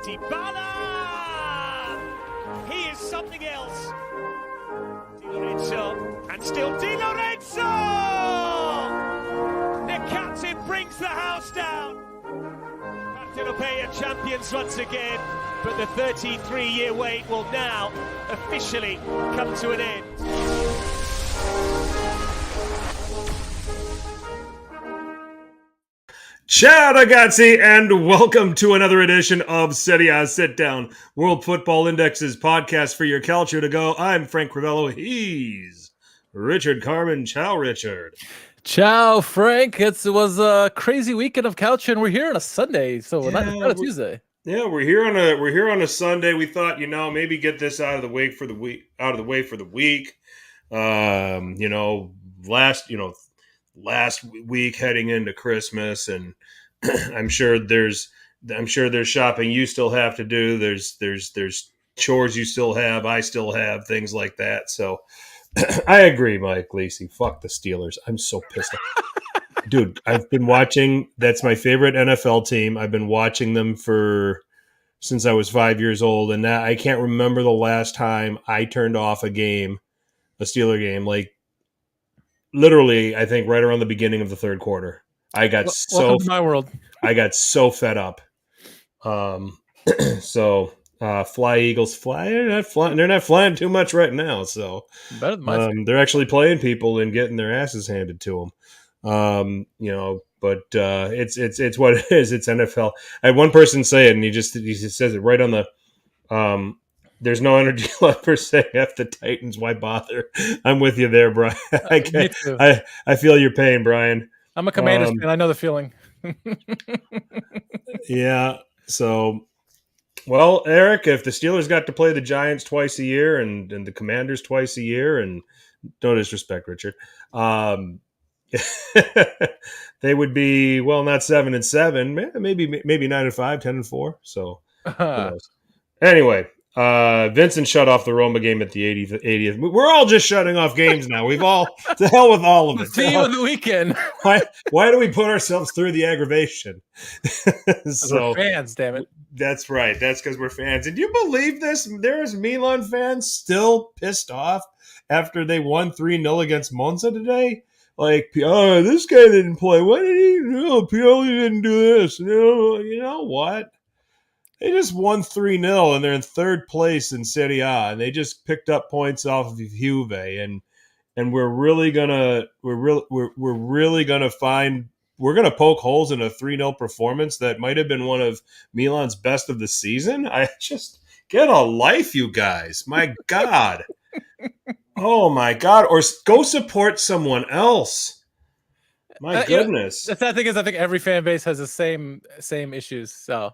Dybala! He is something else. Di Lorenzo, and still Di Lorenzo! The captain brings the house down. Partenopea champions once again, but the 33-year wait will now officially come to an end. Ciao ragazzi, and welcome to another edition of Serie A Sit Down, World Football Index's podcast for your calcio to go. I'm Frank Crivello. He's Richard Carmen. Ciao, Richard. Ciao, Frank. It was a crazy weekend of calcio, and we're here on a Sunday, so not a Tuesday. Yeah, we're here on a Sunday. We thought, maybe get this out of the way for the week. Last week heading into Christmas, and I'm sure there's shopping you still have to do. There's chores you still have. I still have things like that. So I agree, Mike Lacey. Fuck the Steelers. I'm so pissed off. Dude, I've been watching. That's my favorite NFL team. I've been watching them since I was 5 years old, and I can't remember the last time I turned off a Steeler game. Like literally, I think right around the beginning of the third quarter. Welcome to my world. I got so fed up. Fly Eagles fly. They're not flying too much right now. So they're actually playing people and getting their asses handed to them. But it's what it is. It's NFL. I had one person say it, and he just says it right on the. There's no energy left per se. F the Titans. Why bother? I'm with you there, Brian. I feel your pain, Brian. I'm a Commanders fan. I know the feeling. Yeah. So, well, Eric, if the Steelers got to play the Giants twice a year and the Commanders twice a year, and no disrespect, Richard, they would be not 7-7, maybe 9-5, 10-4. So, who knows? Anyway. Vincent shut off the Roma game at the 80th. We're all just shutting off games now. To hell with all of it. The team of the weekend. Why do we put ourselves through the aggravation? We're fans, damn it. That's right. That's because we're fans. And do you believe this? There's Milan fans still pissed off after they won 3-0 against Monza today. Like, this guy didn't play. Why did he? No, Pioli didn't do this. No, you know what? They just won 3-0 and they're in third place in Serie A, and they just picked up points off of Juve, and we're gonna poke holes in a 3-0 performance that might have been one of Milan's best of the season. I just get a life, you guys. My God. Oh my God. Or go support someone else. My goodness. The sad thing is I think every fan base has the same issues. So,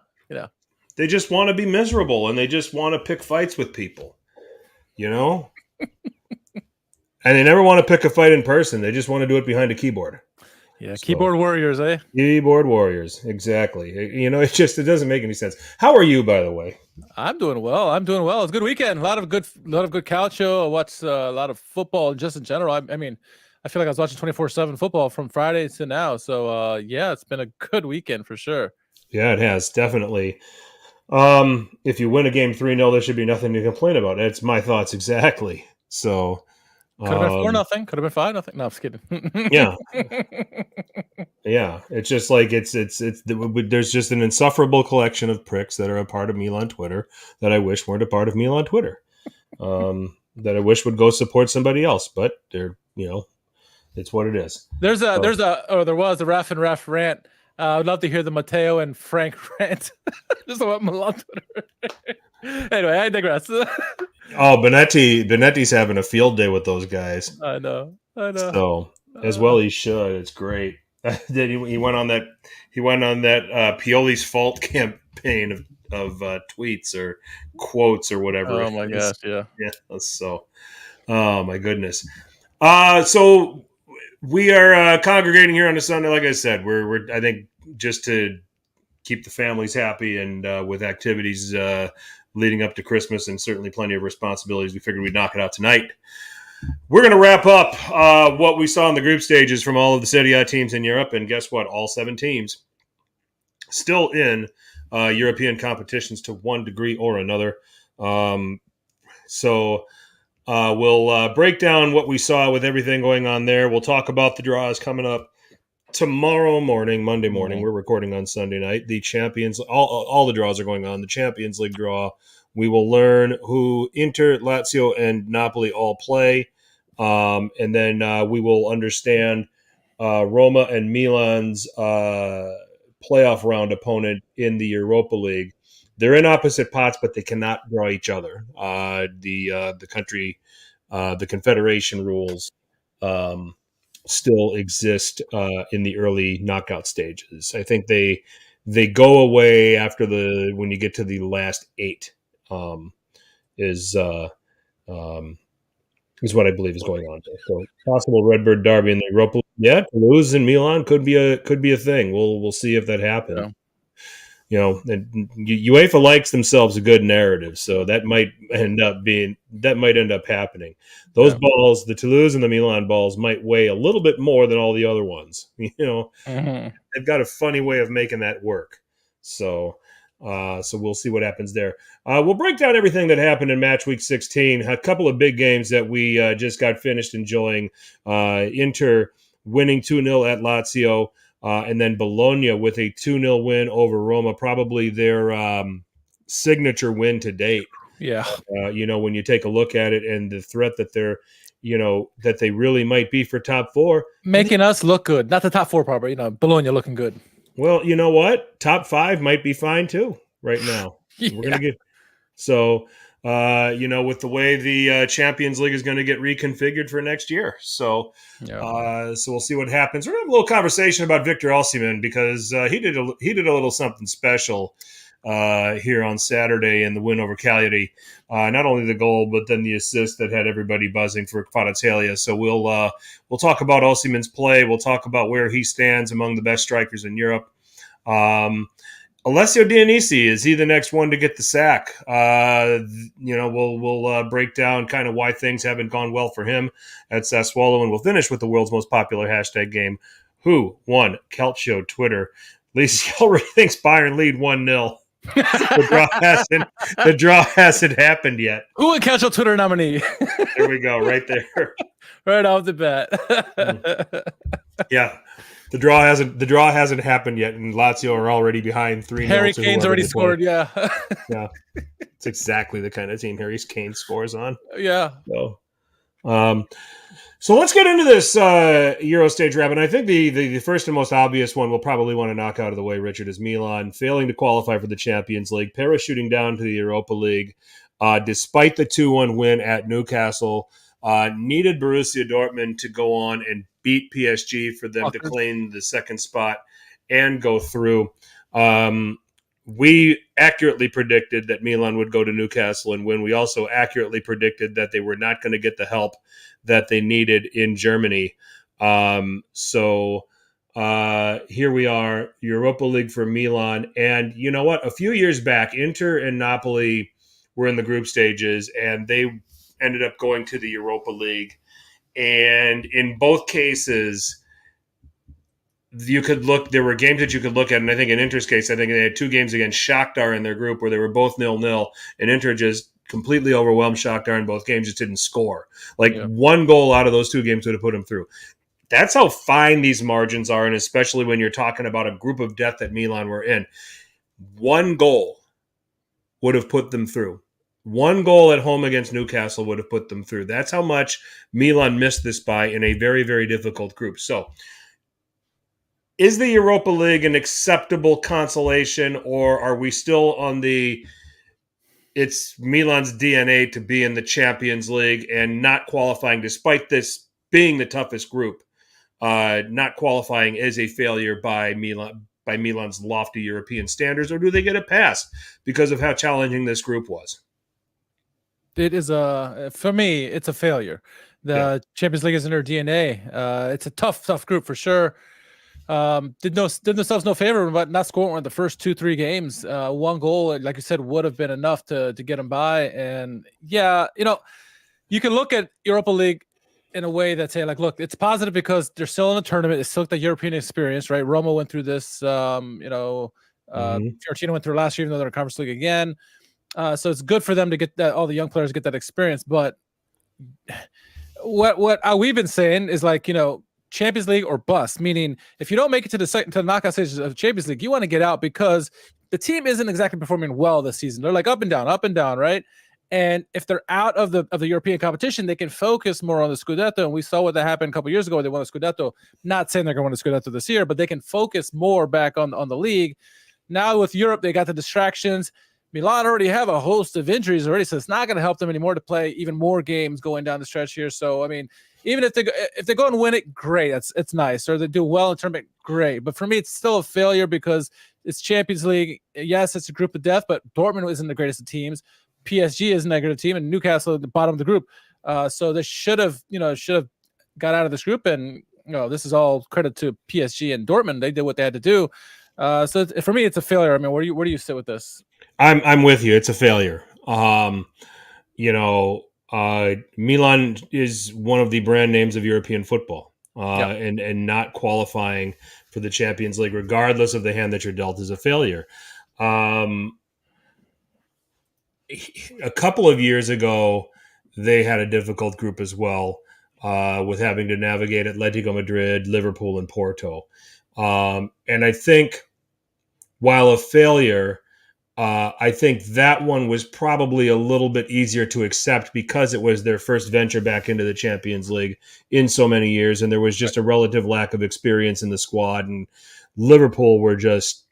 they just want to be miserable, and they just want to pick fights with people, And they never want to pick a fight in person. They just want to do it behind a keyboard. Yeah, keyboard warriors, eh? Keyboard warriors, exactly. It doesn't make any sense. How are you, by the way? I'm doing well. It's a good weekend. A lot of good calcio. I watched a lot of football just in general. I mean, I feel like I was watching 24/7 football from Friday to now. So, it's been a good weekend for sure. Yeah, it has, definitely. If you win a game 3-0, there should be nothing to complain about. That's my thoughts exactly. So could have been 4-0, could have been 5-0. No, I'm just kidding. Yeah, yeah. It's just like there's just an insufferable collection of pricks that are a part of Milan Twitter that I wish weren't a part of Milan Twitter. That I wish would go support somebody else, but they're it's what it is. There was a Raf and Raf rant. I would love to hear the Matteo and Frank rant. Just about Milan Twitter. Anyway, I digress. Benetti's having a field day with those guys. I know. So as well he should. It's great. He went on that Pioli's fault campaign of tweets or quotes or whatever. Oh my gosh, yeah. So, oh my goodness. So we are congregating here on a Sunday. Like I said, we're I think just to keep the families happy and with activities leading up to Christmas and certainly plenty of responsibilities, we figured we'd knock it out tonight. We're going to wrap up what we saw in the group stages from all of the Serie A teams in Europe, and guess what? All 7 teams still in European competitions to one degree or another. So we'll break down what we saw with everything going on there. We'll talk about the draws coming up tomorrow morning, Monday morning. We're recording on Sunday night. The Champions, all the draws are going on. The Champions League draw. We will learn who Inter, Lazio, and Napoli all play. And then we will understand Roma and Milan's playoff round opponent in the Europa League. They're in opposite pots, but they cannot draw each other. The confederation rules still exist in the early knockout stages. I think they go away after when you get to the last 8. Is what I believe is going on there. So possible Redbird derby in the Europa League. Yeah, Toulouse and Milan could be a thing. We'll see if that happens. Yeah. You know, and UEFA likes themselves a good narrative, so that might end up happening. Those balls, the Toulouse and the Milan balls, might weigh a little bit more than all the other ones. You know, they've got a funny way of making that work. So we'll see what happens there. We'll break down everything that happened in Matchweek 16. A couple of big games that we just got finished enjoying. Inter winning 2-0 at Lazio. And then Bologna with a 2-0 win over Roma, probably their signature win to date. Yeah. When you take a look at it and the threat that they're, that they really might be for top 4. Making us look good. Not the top 4 part, but, Bologna looking good. Well, you know what? Top 5 might be fine too right now. Yeah. We're going to get – so, with the way the Champions League is going to get reconfigured for next year. So, so we'll see what happens. We're going to have a little conversation about Victor Osimhen because he did a little something special here on Saturday in the win over Cagliari. Not only the goal, but then the assist that had everybody buzzing for Kvaratskhelia. So we'll talk about Osimhen's play. We'll talk about where he stands among the best strikers in Europe. Alessio Dionisi, is he the next one to get the sack? We'll break down kind of why things haven't gone well for him at Sassuolo, and we'll finish with the world's most popular hashtag game. Who won? Calcio Twitter. Lisa already thinks Bayern lead 1-0. The draw hasn't happened yet. Who would Calcio Twitter nominee? There we go, right there. Right off the bat. Yeah. The draw hasn't happened yet, and Lazio are already behind 3-0. Harry Kane's already scored, yeah. Yeah. It's exactly the kind of team Harry Kane scores on. Yeah. So let's get into this Euro stage wrap. And I think the first and most obvious one we'll probably want to knock out of the way, Richard, is Milan failing to qualify for the Champions League, parachuting down to the Europa League, despite the 2-1 win at Newcastle. Needed Borussia Dortmund to go on and beat PSG for them to claim the second spot and go through. We accurately predicted that Milan would go to Newcastle and win. We also accurately predicted that they were not going to get the help that they needed in Germany. So here we are, Europa League for Milan. And you know what? A few years back, Inter and Napoli were in the group stages, and they ended up going to the Europa League. And in both cases, there were games that you could look at, and I think in Inter's case, I think they had 2 games against Shakhtar in their group where they were both 0-0, and Inter just completely overwhelmed Shakhtar in both games, just didn't score. One goal out of those 2 games would have put them through. That's how fine these margins are, and especially when you're talking about a group of death that Milan were in. 1 goal would have put them through. 1 goal at home against Newcastle would have put them through. That's how much Milan missed this by in a very, very difficult group. So, is the Europa League an acceptable consolation, or are we still on it's Milan's DNA to be in the Champions League and not qualifying, despite this being the toughest group, not qualifying is a failure by Milan's lofty European standards, or do they get a pass because of how challenging this group was? It is for me, it's a failure. The Champions League is in their DNA. It's a tough group for sure. Did themselves no favor but not scoring one of the first 2-3 games. 1 goal, like you said, would have been enough to get them by. And yeah, you can look at Europa League in a way that say, like, look, it's positive because they're still in the tournament. It's still the European experience, right? Roma went through this, Fiorentina went through last year, even though they're in Conference League again. So it's good for them to get that, all the young players get that experience. But what we've been saying is like, Champions League or bust, meaning if you don't make it to the knockout stages of Champions League, you want to get out because the team isn't exactly performing well this season. They're like up and down, right? And if they're out of the European competition, they can focus more on the Scudetto. And we saw what that happened a couple years ago. They won the Scudetto. Not saying they're going to win the Scudetto this year, but they can focus more back on the league. Now with Europe, they got the distractions. Milan already have a host of injuries already, so it's not going to help them anymore to play even more games going down the stretch here. So, I mean, even if they go and win it, great. It's nice. Or they do well in tournament, great. But for me, it's still a failure because it's Champions League. Yes, it's a group of death, but Dortmund isn't the greatest of teams. PSG isn't a good team, and Newcastle at the bottom of the group. So they should have got out of this group. And this is all credit to PSG and Dortmund. They did what they had to do. So for me, it's a failure. I mean, where do you sit with this? I'm with you. It's a failure. Milan is one of the brand names of European football, and not qualifying for the Champions League, regardless of the hand that you're dealt, is a failure. A couple of years ago, they had a difficult group as well, with having to navigate Atletico Madrid, Liverpool, and Porto. And I think, while a failure, I think that one was probably a little bit easier to accept because it was their first venture back into the Champions League in so many years, and there was just a relative lack of experience in the squad. And Liverpool were just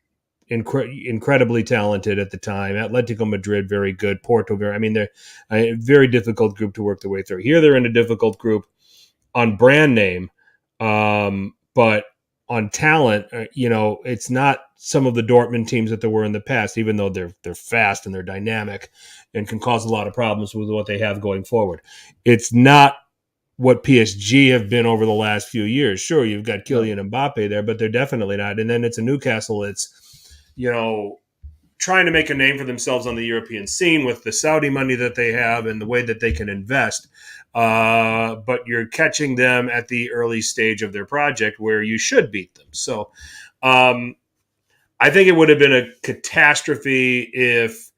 incredibly talented at the time. Atletico Madrid, very good. Porto, they're a very difficult group to work their way through. Here they're in a difficult group on brand name, but on talent, it's not some of the Dortmund teams that there were in the past, even though they're fast and they're dynamic and can cause a lot of problems with what they have going forward. It's not what PSG have been over the last few years. Sure, you've got Kylian Mbappe there, but they're definitely not. And then it's a Newcastle. It's, trying to make a name for themselves on the European scene with the Saudi money that they have and the way that they can invest. But you're catching them at the early stage of their project where you should beat them. So I think it would have been a catastrophe if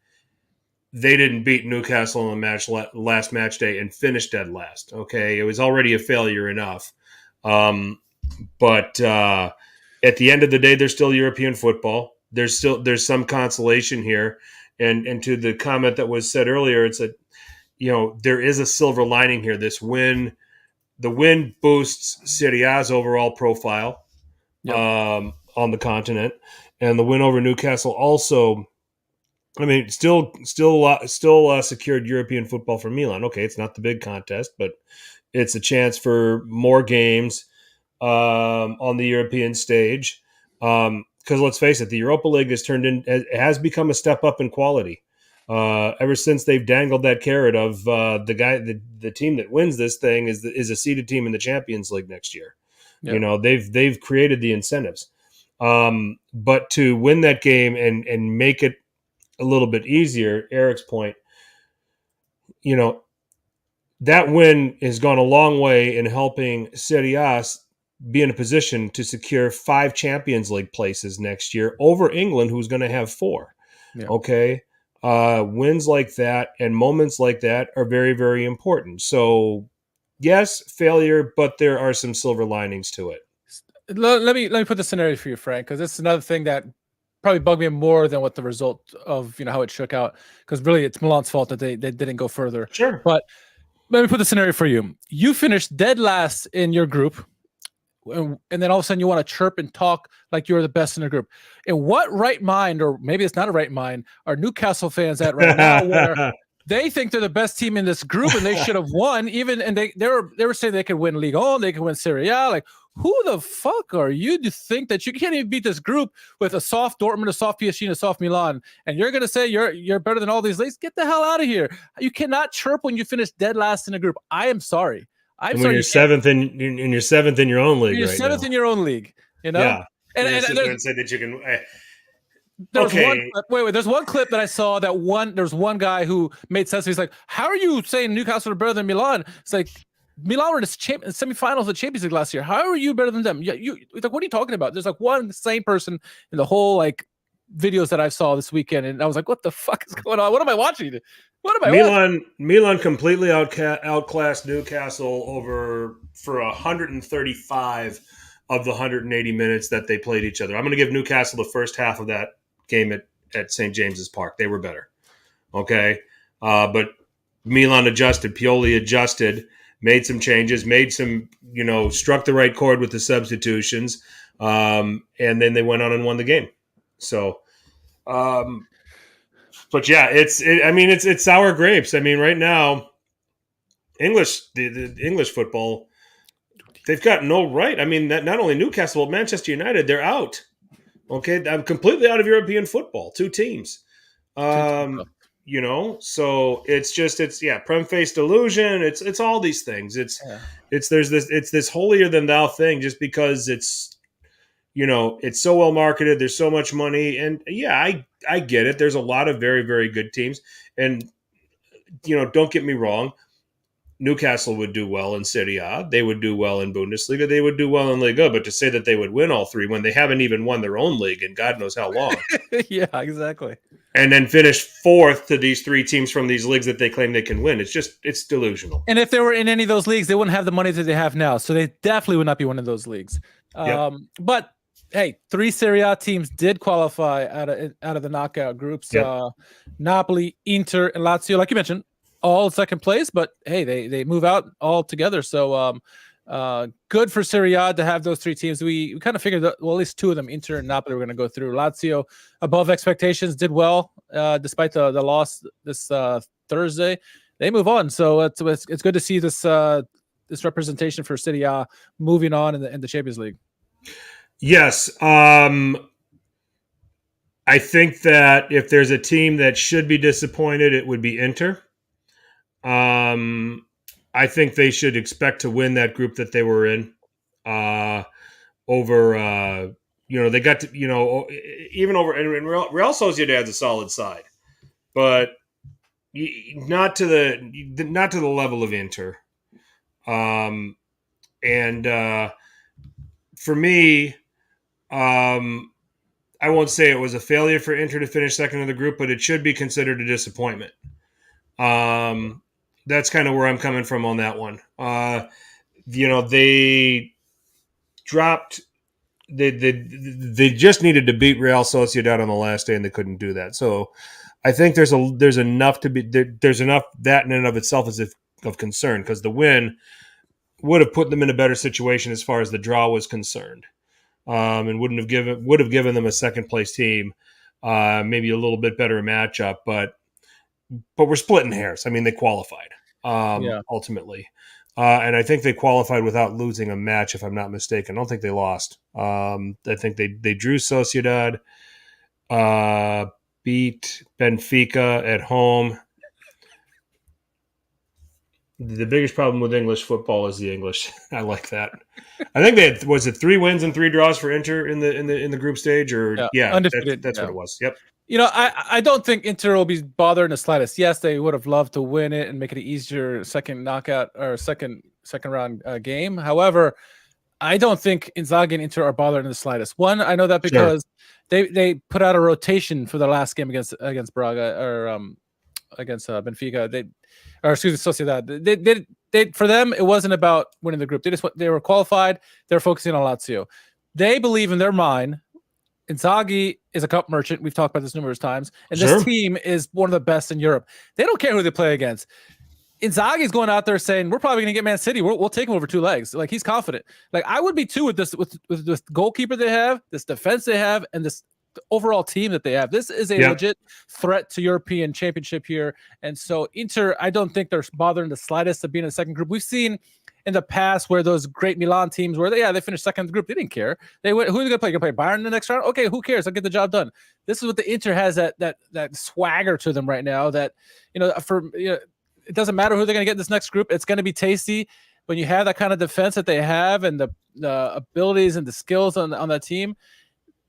they didn't beat Newcastle in the last match day and finished dead last. Okay, it was already a failure enough. But at the end of the day, there's still European football. There's some consolation here. And to the comment that was said earlier, it's there is a silver lining here. The win boosts Serie A's overall profile on the continent, and the win over Newcastle also. Still secured European football for Milan. Okay, it's not the big contest, but it's a chance for more games on the European stage. Because let's face it, the Europa League has become a step up in quality. Ever since they've dangled that carrot of the team that wins this thing is a seeded team in the Champions League next year. Yep. They've created the incentives. But to win that game and make it a little bit easier, Eric's point, that win has gone a long way in helping Serie A be in a position to secure 5 Champions League places next year over England, who's going to have 4. Yeah. Okay. Wins like that and moments like that are very, very important. So yes, failure, but there are some silver linings to it. Let me put the scenario for you, Frank, because this is another thing that probably bugged me more than what the result of how it shook out, because really it's Milan's fault that they didn't go further. Sure. But let me put the scenario for you. You finished dead last in your group, and then all of a sudden you want to chirp and talk like you're the best in the group. In what right mind, or maybe it's not a right mind, are Newcastle fans at right now where they think they're the best team in this group and they should have won, and they were saying they could win Ligue 1, they could win Serie A. Like, who the fuck are you to think that you can't even beat this group with a soft Dortmund, a soft PSG, and a soft Milan, and you're gonna say you're better than all these leagues? Get the hell out of here! You cannot chirp when you finish dead last in a group. I am sorry. When you're seventh in your own league, you're seventh in your own league. Yeah, and say that you can. There's one clip that I saw there's one guy who made sense. He's like, "How are you saying Newcastle are better than Milan?" It's like, Milan were in the semifinals of the Champions League last year. How are you better than them? You like, what are you talking about? There's like one sane person in the whole videos that I saw this weekend, and I was like, "What the fuck is going on? What am I watching? What am I watching?" Milan completely outclassed Newcastle for 135 of the 180 minutes that they played each other. I'm going to give Newcastle the first half of that game at St. James's Park. They were better. Okay. But Milan adjusted. Pioli adjusted, made some changes, struck the right chord with the substitutions. And then they went on and won the game. So, but yeah, it's sour grapes. I mean, right now, the English football, they've got no right. I mean, not only Newcastle, but Manchester United, they're out. Okay, I'm completely out of European football. 2 teams. So it's prem-face delusion. It's all these things. It's this holier than thou thing just because it's so well marketed. There's so much money, and I get it. There's a lot of very, very good teams, and don't get me wrong. Newcastle would do well in Serie A. They would do well in Bundesliga. They would do well in Liga. But to say that they would win all 3 when they haven't even won their own league in God knows how long. Yeah, exactly. And then finish 4th to these 3 teams from these leagues that they claim they can win. It's delusional. And if they were in any of those leagues, they wouldn't have the money that they have now. So they definitely would not be one of those leagues. Yep. But hey, 3 Serie A teams did qualify out of the knockout groups. Yep. Napoli, Inter, and Lazio, like you mentioned, all second place, but hey, they move out all together. So good for Serie A to have those 3 teams. We kind of figured that, well, at least 2 of them, Inter and Napoli, were going to go through. Lazio, above expectations, did well despite the loss this Thursday. They move on, so it's good to see this representation for Serie A moving on in the Champions League. Yes, I think that if there's a team that should be disappointed, it would be Inter. I think they should expect to win that group that they were in. They got to, even over, and Real Sociedad's a solid side, but not to the level of Inter. For me, I won't say it was a failure for Inter to finish second in the group, but it should be considered a disappointment. That's kind of where I'm coming from on that one. They dropped. They just needed to beat Real Sociedad on the last day, and they couldn't do that. So I think there's enough that in and of itself is of concern, because the win would have put them in a better situation as far as the draw was concerned, and would have given them a second place team, maybe a little bit better matchup, but we're splitting hairs. I mean, they qualified ultimately. And I think they qualified without losing a match, if I'm not mistaken. I don't think they lost. I think they drew Sociedad, beat Benfica at home. The biggest problem with English football is the English. I like that. I think they had, was it 3 wins and 3 draws for Inter in the group stage, or undefeated. That's what it was. Yep. I don't think Inter will be bothered in the slightest. Yes, they would have loved to win it and make it an easier second knockout or second round game. However, I don't think Inzaghi and Inter are bothered in the slightest. One, I know that because they put out a rotation for the last game against Braga or against Benfica. Sociedad. They for them, it wasn't about winning the group. They were qualified. They're focusing on Lazio. They believe in their mind Inzaghi is a cup merchant. We've talked about this numerous times. And this team is one of the best in Europe. They don't care who they play against. Inzaghi is going out there saying, we're probably going to get Man City. We'll take him over 2 legs. Like, he's confident. Like, I would be too with this goalkeeper they have, this defense they have, and this overall team that they have. This is a legit threat to European championship here. And so Inter, I don't think they're bothering the slightest of being in the second group. We've seen in the past where those great Milan teams where they finished second in the group, they didn't care. They went, who are they going to play? Going to play Bayern in the next round? Okay, who cares? I'll get the job done. This is what the Inter has, that swagger to them right now, that it doesn't matter who they're going to get in this next group. It's going to be tasty when you have that kind of defense that they have and the abilities and the skills on that team.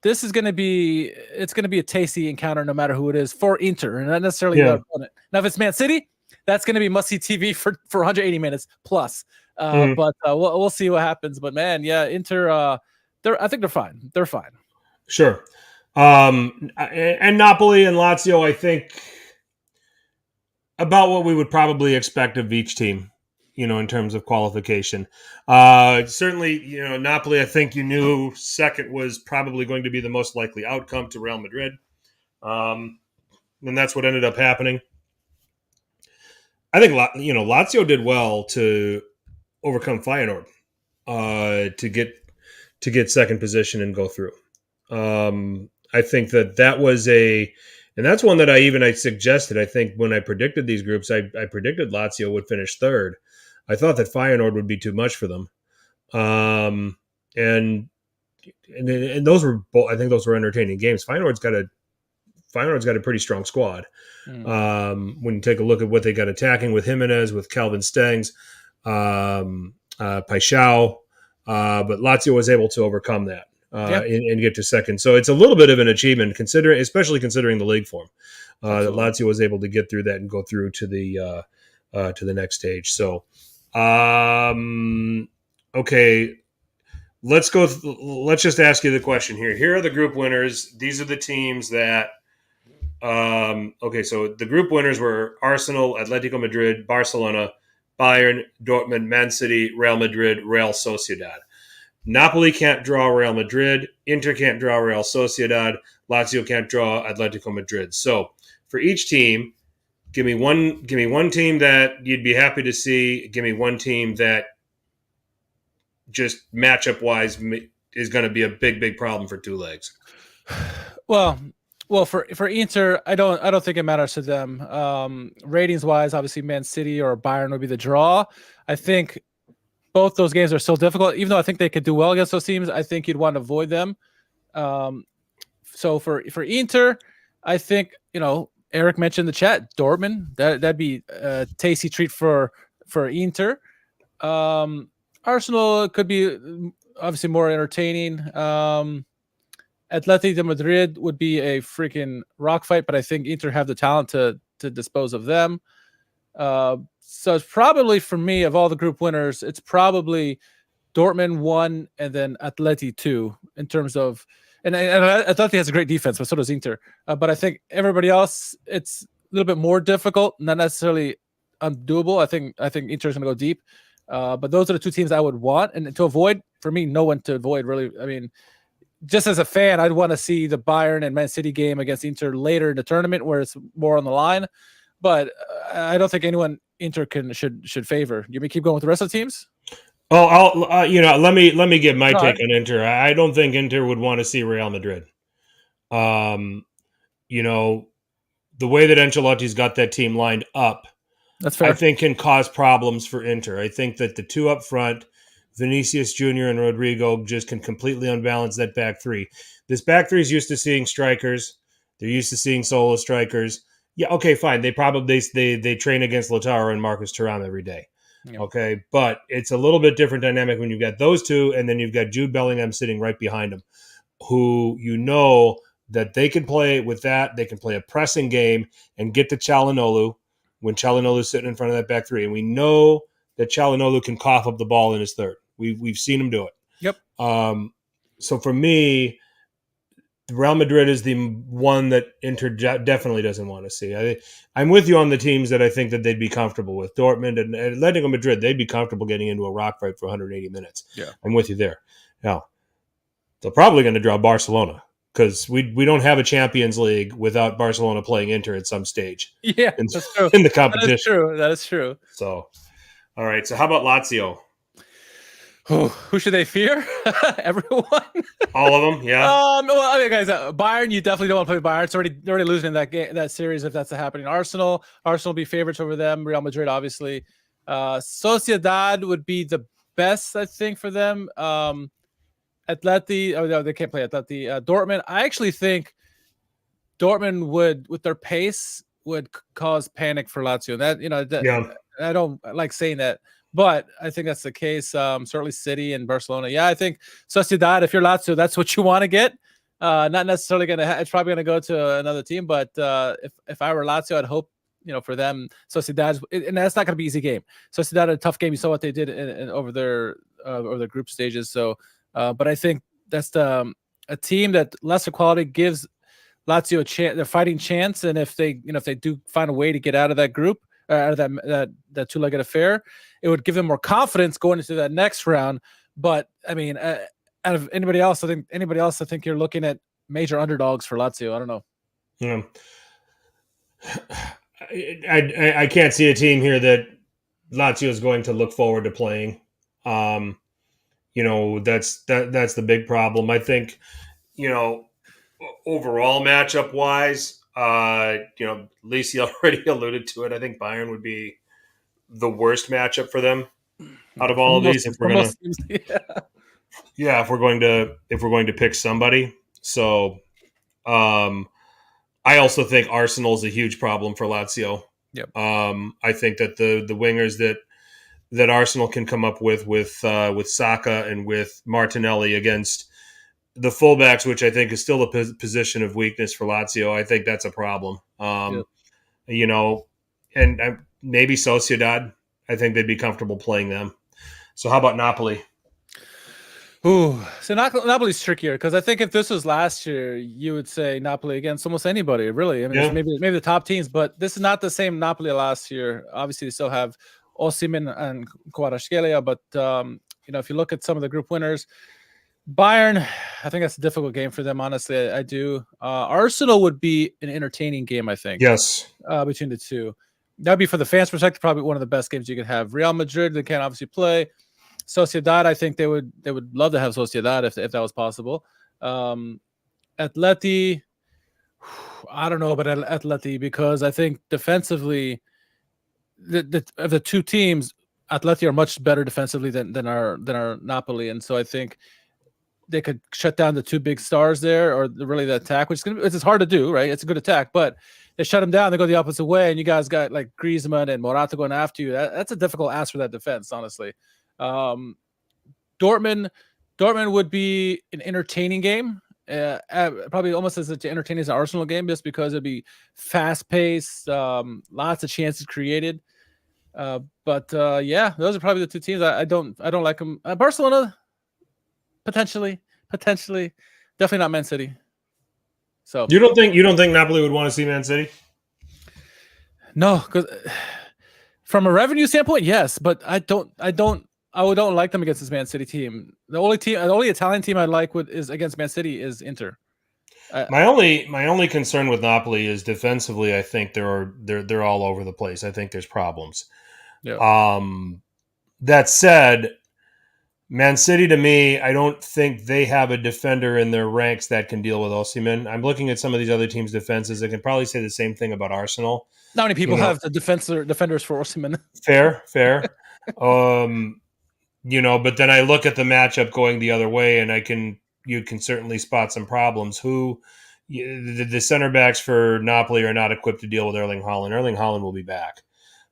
This is going to be a tasty encounter no matter who it is for Inter, and not necessarily the opponent. Now, if it's Man City, that's going to be must-see TV for 180 minutes plus. But we'll see what happens. But man, Inter, I think they're fine. They're fine. Sure. And Napoli and Lazio, I think, about what we would probably expect of each team, in terms of qualification. Certainly, Napoli, I think you knew second was probably going to be the most likely outcome to Real Madrid. And that's what ended up happening. I think, Lazio did well to overcome Feyenoord to get second position and go through. I think that was and that's one that I suggested. I think when I predicted these groups, I predicted Lazio would finish third. I thought that Feyenoord would be too much for them. And those were both, I think those were entertaining games. Feyenoord's got a pretty strong squad. When you take a look at what they got attacking with Jimenez, with Calvin Stengs, Paixão, but Lazio was able to overcome that. And get to second. So it's a little bit of an achievement, especially considering the league form. That Lazio was able to get through that and go through to the next stage. So, okay, let's go. Let's just ask you the question here. Here are the group winners. These are the teams that. Okay, so the group winners were Arsenal, Atletico Madrid, Barcelona, Bayern, Dortmund, Man City, Real Madrid, Real Sociedad. Napoli can't draw Real Madrid. Inter can't draw Real Sociedad. Lazio can't draw Atletico Madrid. So for each team, give me one team that you'd be happy to see. Give me one team that just matchup wise is going to be a big problem for two legs. Well, for Inter, I don't think it matters to them. Ratings wise, obviously Man City or Bayern would be the draw. I think both those games are still difficult, even though I think they could do well against those teams. I think you'd want to avoid them. So for Inter, I think, Eric mentioned in the chat, Dortmund, that'd be a tasty treat for Inter. Arsenal could be obviously more entertaining. Atletico Madrid would be a freaking rock fight, but I think Inter have the talent to dispose of them. So it's probably, for me, of all the group winners, it's probably Dortmund 1 and then Atleti 2 in terms of, and Atleti has a great defense, but so does Inter. But I think everybody else, it's a little bit more difficult, not necessarily undoable. I think Inter is going to go deep. But those are the two teams I would want, and to avoid, for me, no one to avoid really. I mean, just as a fan, I'd want to see the Bayern and Man City game against Inter later in the tournament where it's more on the line. But I don't think anyone Inter should favor. You may keep going with the rest of the teams. Oh, let me give my take on Inter. I don't think Inter would want to see Real Madrid. The way that Ancelotti's got that team lined up, that's fair, I think can cause problems for Inter. I think that the two up front, Vinicius Jr. and Rodrigo, just can completely unbalance that back three. This back three is used to seeing strikers. They're used to seeing solo strikers. Yeah, okay, fine. They probably they train against Lautaro and Marcus Thuram every day. Yeah. Okay, but it's a little bit different dynamic when you've got those two, and then you've got Jude Bellingham sitting right behind them, who that they can play with that. They can play a pressing game and get to Çalhanoğlu when Çalhanoğlu's sitting in front of that back three, and we know that Çalhanoğlu can cough up the ball in his third. We've seen him do it. Yep. So for me, Real Madrid is the one that Inter definitely doesn't want to see. I'm with you on the teams that I think that they'd be comfortable with. Dortmund and Atletico Madrid, they'd be comfortable getting into a rock fight for 180 minutes. Yeah, I'm with you there. Now, they're probably going to draw Barcelona because we don't have a Champions League without Barcelona playing Inter at some stage. Yeah, that's true. In the competition. That is true. So, all right. So how about Lazio? Who should they fear? Everyone. All of them, yeah. Well, I mean, guys, Bayern, you definitely don't want to play Bayern. They're already losing in that game, that series, if that's happening. Arsenal will be favorites over them. Real Madrid, obviously. Sociedad would be the best, I think, for them. Atleti, no, they can't play Atleti. Dortmund, I actually think Dortmund would, with their pace, would cause panic for Lazio. I don't like saying that, but I think that's the case. Certainly City and Barcelona. Yeah, I think Sociedad, if you're Lazio, that's what you want to get. Not necessarily going to it's probably going to go to another team, but if I were Lazio, I'd hope, for them, Sociedad, and that's not going to be an easy game. Sociedad, a tough game. You saw what they did over their group stages. So, but I think that's the a team that lesser quality gives Lazio a chance, their fighting chance, and if they do find a way to get out of that group, out of that two-legged affair, it would give them more confidence going into that next round. But I mean, out of anybody else, I think you're looking at major underdogs for Lazio. I don't know. Yeah. I can't see a team here that Lazio is going to look forward to playing. That's the big problem. I think, overall matchup wise, Lisi already alluded to it. I think Bayern would be the worst matchup for them out of all of these. If we're going to pick somebody. So, I also think Arsenal is a huge problem for Lazio. Yep. I think that the wingers that Arsenal can come up with Saka and with Martinelli against the fullbacks, which I think is still a position of weakness for Lazio, I think that's a problem. And maybe Sociedad, I think they'd be comfortable playing them. So how about Napoli? Ooh, so Napoli's trickier because I think if this was last year, you would say Napoli against almost anybody, really. I mean, maybe the top teams, but this is not the same Napoli last year. Obviously, they still have Osimhen and Kvaratskhelia, but if you look at some of the group winners, Bayern, I think that's a difficult game for them. Honestly, I do. Arsenal would be an entertaining game, I think. Yes, between the two, that'd be for the fans' perspective, probably one of the best games you could have. Real Madrid, they can't obviously play. Sociedad, I think they would love to have Sociedad if that was possible. Atleti, I don't know about Atleti because I think defensively, of the two teams, Atleti are much better defensively than our Napoli, and so I think they could shut down the two big stars there, or really the attack, which it's hard to do, right? It's a good attack, but they shut them down. They go the opposite way, and you guys got like Griezmann and Morata going after you. That's a difficult ask for that defense, honestly. Dortmund would be an entertaining game, probably almost as entertaining as an Arsenal game, just because it'd be fast paced, lots of chances created. But those are probably the two teams I don't like them. Barcelona, potentially, definitely not Man City. So you don't think Napoli would want to see Man City? No, because from a revenue standpoint, yes, but I don't like them against this Man City team. The only Italian team I like is against Man City is Inter. My only concern with Napoli is defensively. I think they're all over the place. I think there's problems. Yeah. That said, Man City to me, I don't think they have a defender in their ranks that can deal with Osimhen. I'm looking at some of these other teams' defenses. I can probably say the same thing about Arsenal. Not many people have the defenders for Osimhen. Fair. But then I look at the matchup going the other way, and you can certainly spot some problems. The center backs for Napoli are not equipped to deal with Erling Haaland. Erling Haaland will be back.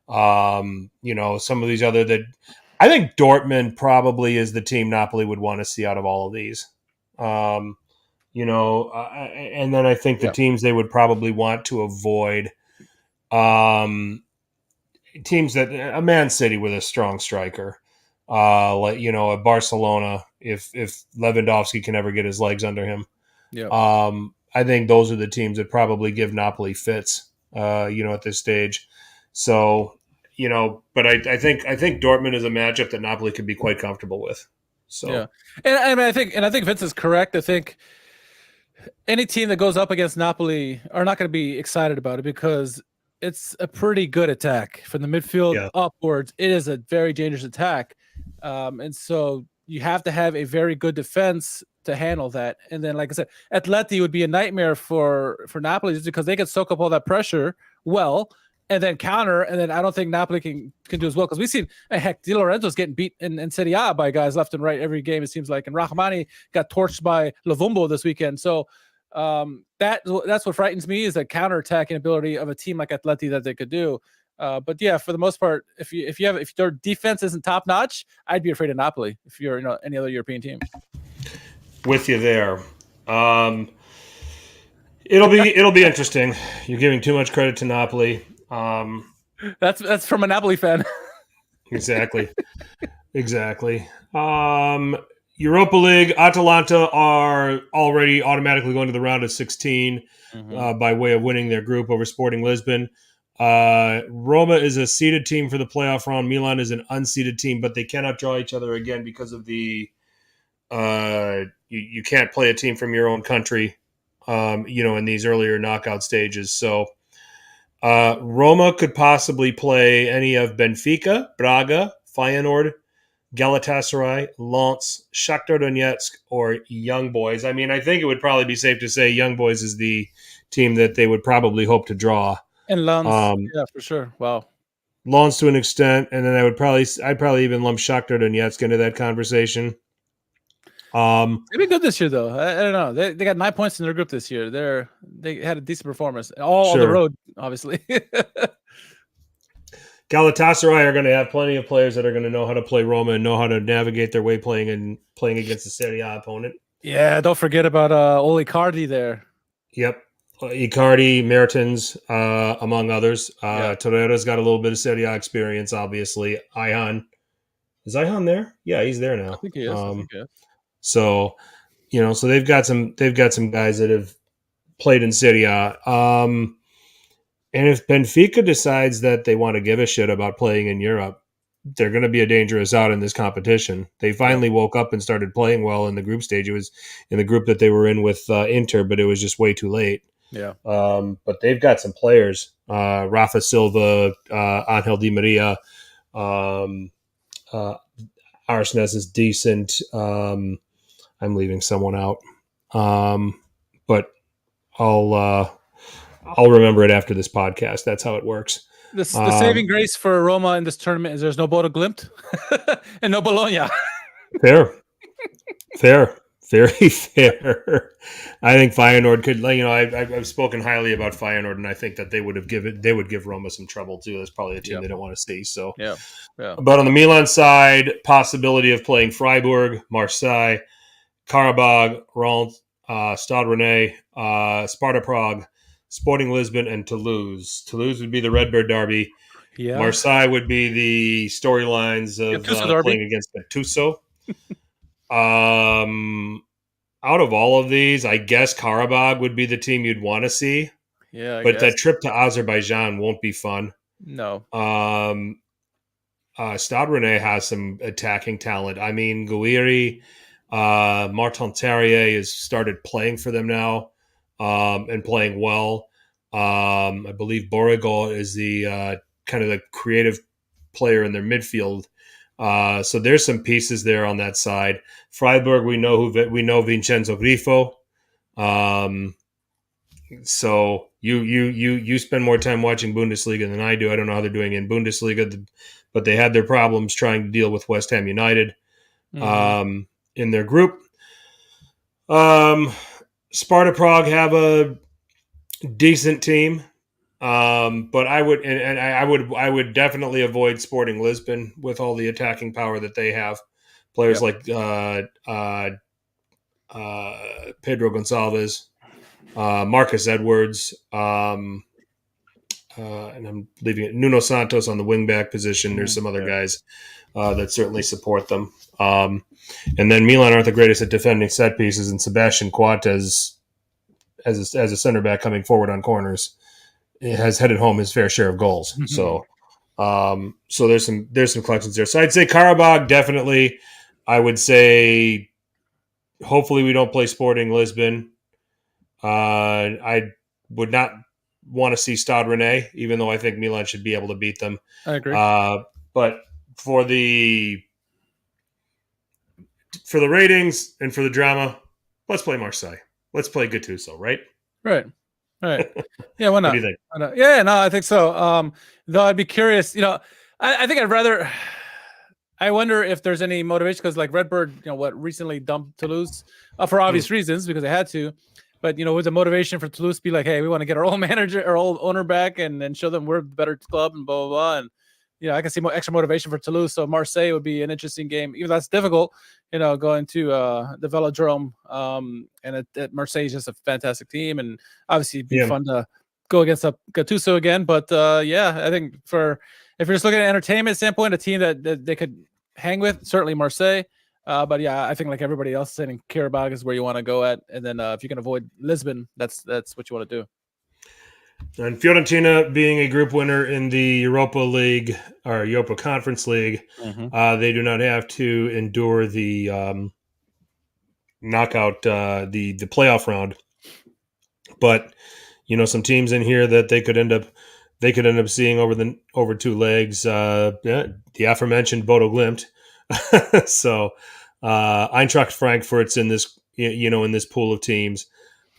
Some of these I think Dortmund probably is the team Napoli would want to see out of all of these. And then I think the teams they would probably want to avoid, teams that a Man City with a strong striker, a Barcelona if Lewandowski can ever get his legs under him. Yeah. I think those are the teams that probably give Napoli fits, at this stage. So, but I think Dortmund is a matchup that Napoli could be quite comfortable with. So yeah, and I think Vince is correct. I think any team that goes up against Napoli are not going to be excited about it because it's a pretty good attack from the midfield upwards. It is a very dangerous attack, and so you have to have a very good defense to handle that. And then, like I said, Atleti would be a nightmare for Napoli just because they can soak up all that pressure well. And then counter, and then I don't think Napoli can do as well because we've seen Di Lorenzo's getting beat in Serie A by guys left and right every game. It seems like, and Rahmani got torched by Lovumbo this weekend. So that's what frightens me is the counter-attacking ability of a team like Atleti that they could do. But yeah, for the most part, if their defense isn't top notch, I'd be afraid of Napoli if you're any other European team. With you there. It'll be interesting. You're giving too much credit to Napoli. That's from a Napoli fan. Exactly. Europa League, Atalanta are already automatically going to the round of 16 by way of winning their group over Sporting Lisbon. Roma is a seeded team for the playoff round. Milan is an unseeded team, but they cannot draw each other again because of the you can't play a team from your own country, in these earlier knockout stages. So Roma could possibly play any of Benfica, Braga, Feyenoord, Galatasaray, Lens, Shakhtar Donetsk, or Young Boys. I mean, I think it would probably be safe to say Young Boys is the team that they would probably hope to draw. And Lens, yeah, for sure. Wow. Lens to an extent, and then I'd probably even lump Shakhtar Donetsk into that conversation. They've been good this year, though. I don't know. They got 9 points in their group this year. They had a decent performance, all on the road, obviously. Galatasaray are going to have plenty of players that are going to know how to play Roma and know how to navigate their way playing against a Serie A opponent. Yeah, don't forget about Oli Cardi there. Yep. Icardi, Mertens, among others. Torreira's got a little bit of Serie A experience, obviously. Ayhan. Is Ayhan there? Yeah, he's there now. I think he is. So, so they've got some guys that have played in Serie A. And if Benfica decides that they want to give a shit about playing in Europe, they're going to be a dangerous out in this competition. They finally woke up and started playing well in the group stage. It was in the group that they were in with Inter, but it was just way too late. Yeah. But they've got some players. Rafa Silva, Angel Di Maria, Arsenal is decent. I'm leaving someone out. But I'll remember it after this podcast. That's how it works. The saving grace for Roma in this tournament is there's no Bodo Glimt and no Bologna. Fair. Very fair. I think Feyenoord could, I've spoken highly about Feyenoord, and I think that they would give Roma some trouble too. That's probably a team they don't want to see. So, yeah. But on the Milan side, possibility of playing Freiburg, Marseille, Karabag, Reims, Stade Rennais, Sparta Prague, Sporting Lisbon, and Toulouse. Toulouse would be the Redbird Derby. Yeah. Marseille would be the storylines of playing against Gattuso. Out of all of these, I guess Karabag would be the team you'd want to see. Yeah, but that trip to Azerbaijan won't be fun. No. Stade Rennais has some attacking talent. I mean, Guiri, Martin Terrier has started playing for them now. And playing well. I believe Borrego is the kind of the creative player in their midfield. So there's some pieces there on that side. Freiburg, we know Vincenzo Grifo. So you spend more time watching Bundesliga than I do. I don't know how they're doing in Bundesliga, but they had their problems trying to deal with West Ham United in their group. Sparta Prague have a decent team, but I would definitely avoid Sporting Lisbon with all the attacking power that they have. Players like Pedro Gonçalves, Marcus Edwards, and I'm leaving it. Nuno Santos on the wingback position. There's some other guys that certainly support them. And then Milan aren't the greatest at defending set pieces, and Sebastian Coates, as a center back coming forward on corners, has headed home his fair share of goals. Mm-hmm. So there's some collections there. So I'd say Karabag definitely. I would say hopefully we don't play Sporting Lisbon. I would not want to see Stade Rennais, even though I think Milan should be able to beat them. I agree. But for the ratings and for the drama, let's play Marseille. Let's play Gattuso, right? Right. Yeah, why not? What do you think? Why not? Yeah, no, I think so. Though I'd be curious, I think I'd rather. I wonder if there's any motivation because, like Redbird, recently dumped Toulouse for obvious reasons because they had to. But with the motivation for Toulouse to be like, hey, we want to get our old manager, our old owner back, and show them we're a better club and blah blah blah. And I can see more extra motivation for Toulouse. So Marseille would be an interesting game, even though that's difficult. Going to the Velodrome, and at Marseille is just a fantastic team, and obviously it'd be fun to go against Gattuso again. But I think if you're just looking at an entertainment standpoint, a team that they could hang with, certainly Marseille. But yeah, I think like everybody else saying Karabag is where you want to go at. And then if you can avoid Lisbon, that's what you want to do. And Fiorentina being a group winner in the Europa League or Europa Conference League, they do not have to endure the knockout, the playoff round. But some teams in here that they could end up seeing over two legs. The aforementioned Bodo Glimt. So Eintracht Frankfurt's in this in this pool of teams.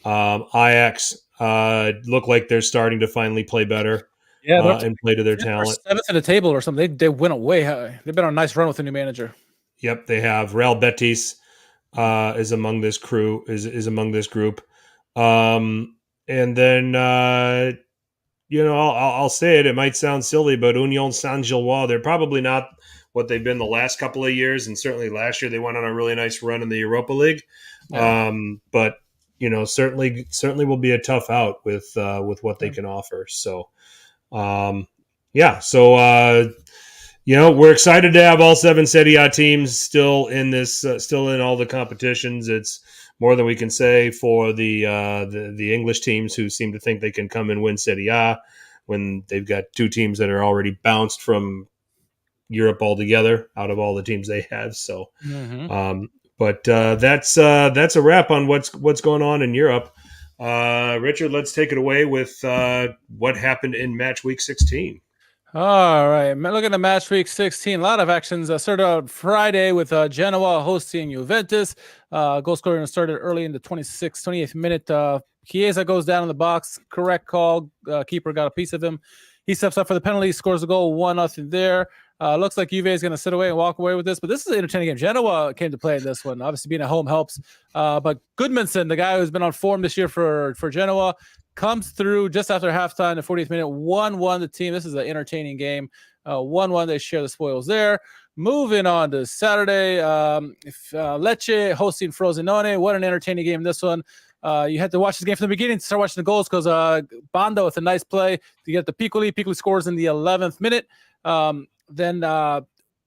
Ajax look like they're starting to finally play better. And play to their talent. Seventh in the table or something. They went away. They've been on a nice run with a new manager. Yep, they have. Real Betis is among this crew. Is among this group. And then I'll say it. It might sound silly, but Union Saint-Gilloise, they're probably not what they've been the last couple of years, and certainly last year they went on a really nice run in the Europa League. Yeah. But certainly will be a tough out with what they can offer. So. We're excited to have all 7 Serie A teams still in all the competitions. It's more than we can say for the English teams who seem to think they can come and win Serie A when they've got 2 teams that are already bounced from Europe altogether out of all the teams they have. So, that's a wrap on what's going on in Europe. Richard, let's take it away with what happened in Matchweek 16. All right, looking at Matchweek 16, a lot of actions. Started out Friday with Genoa hosting Juventus. Goal scoring started early in the 28th minute. Chiesa goes down in the box. Correct call. Keeper got a piece of him. He steps up for the penalty, scores a goal, 1-0 there. Looks like Juve is going to sit away and walk away with this, but this is an entertaining game. Genoa came to play in this one. Obviously, being at home helps. But Goodmanson, the guy who's been on form this year for Genoa, comes through just after halftime, the 40th minute, 1-1 the team. This is an entertaining game. 1-1, they share the spoils there. Moving on to Saturday, Lecce hosting Frosinone. What an entertaining game, this one. You had to watch this game from the beginning to start watching the goals because Banda with a nice play to get the Piccoli. Piccoli scores in the 11th minute. Then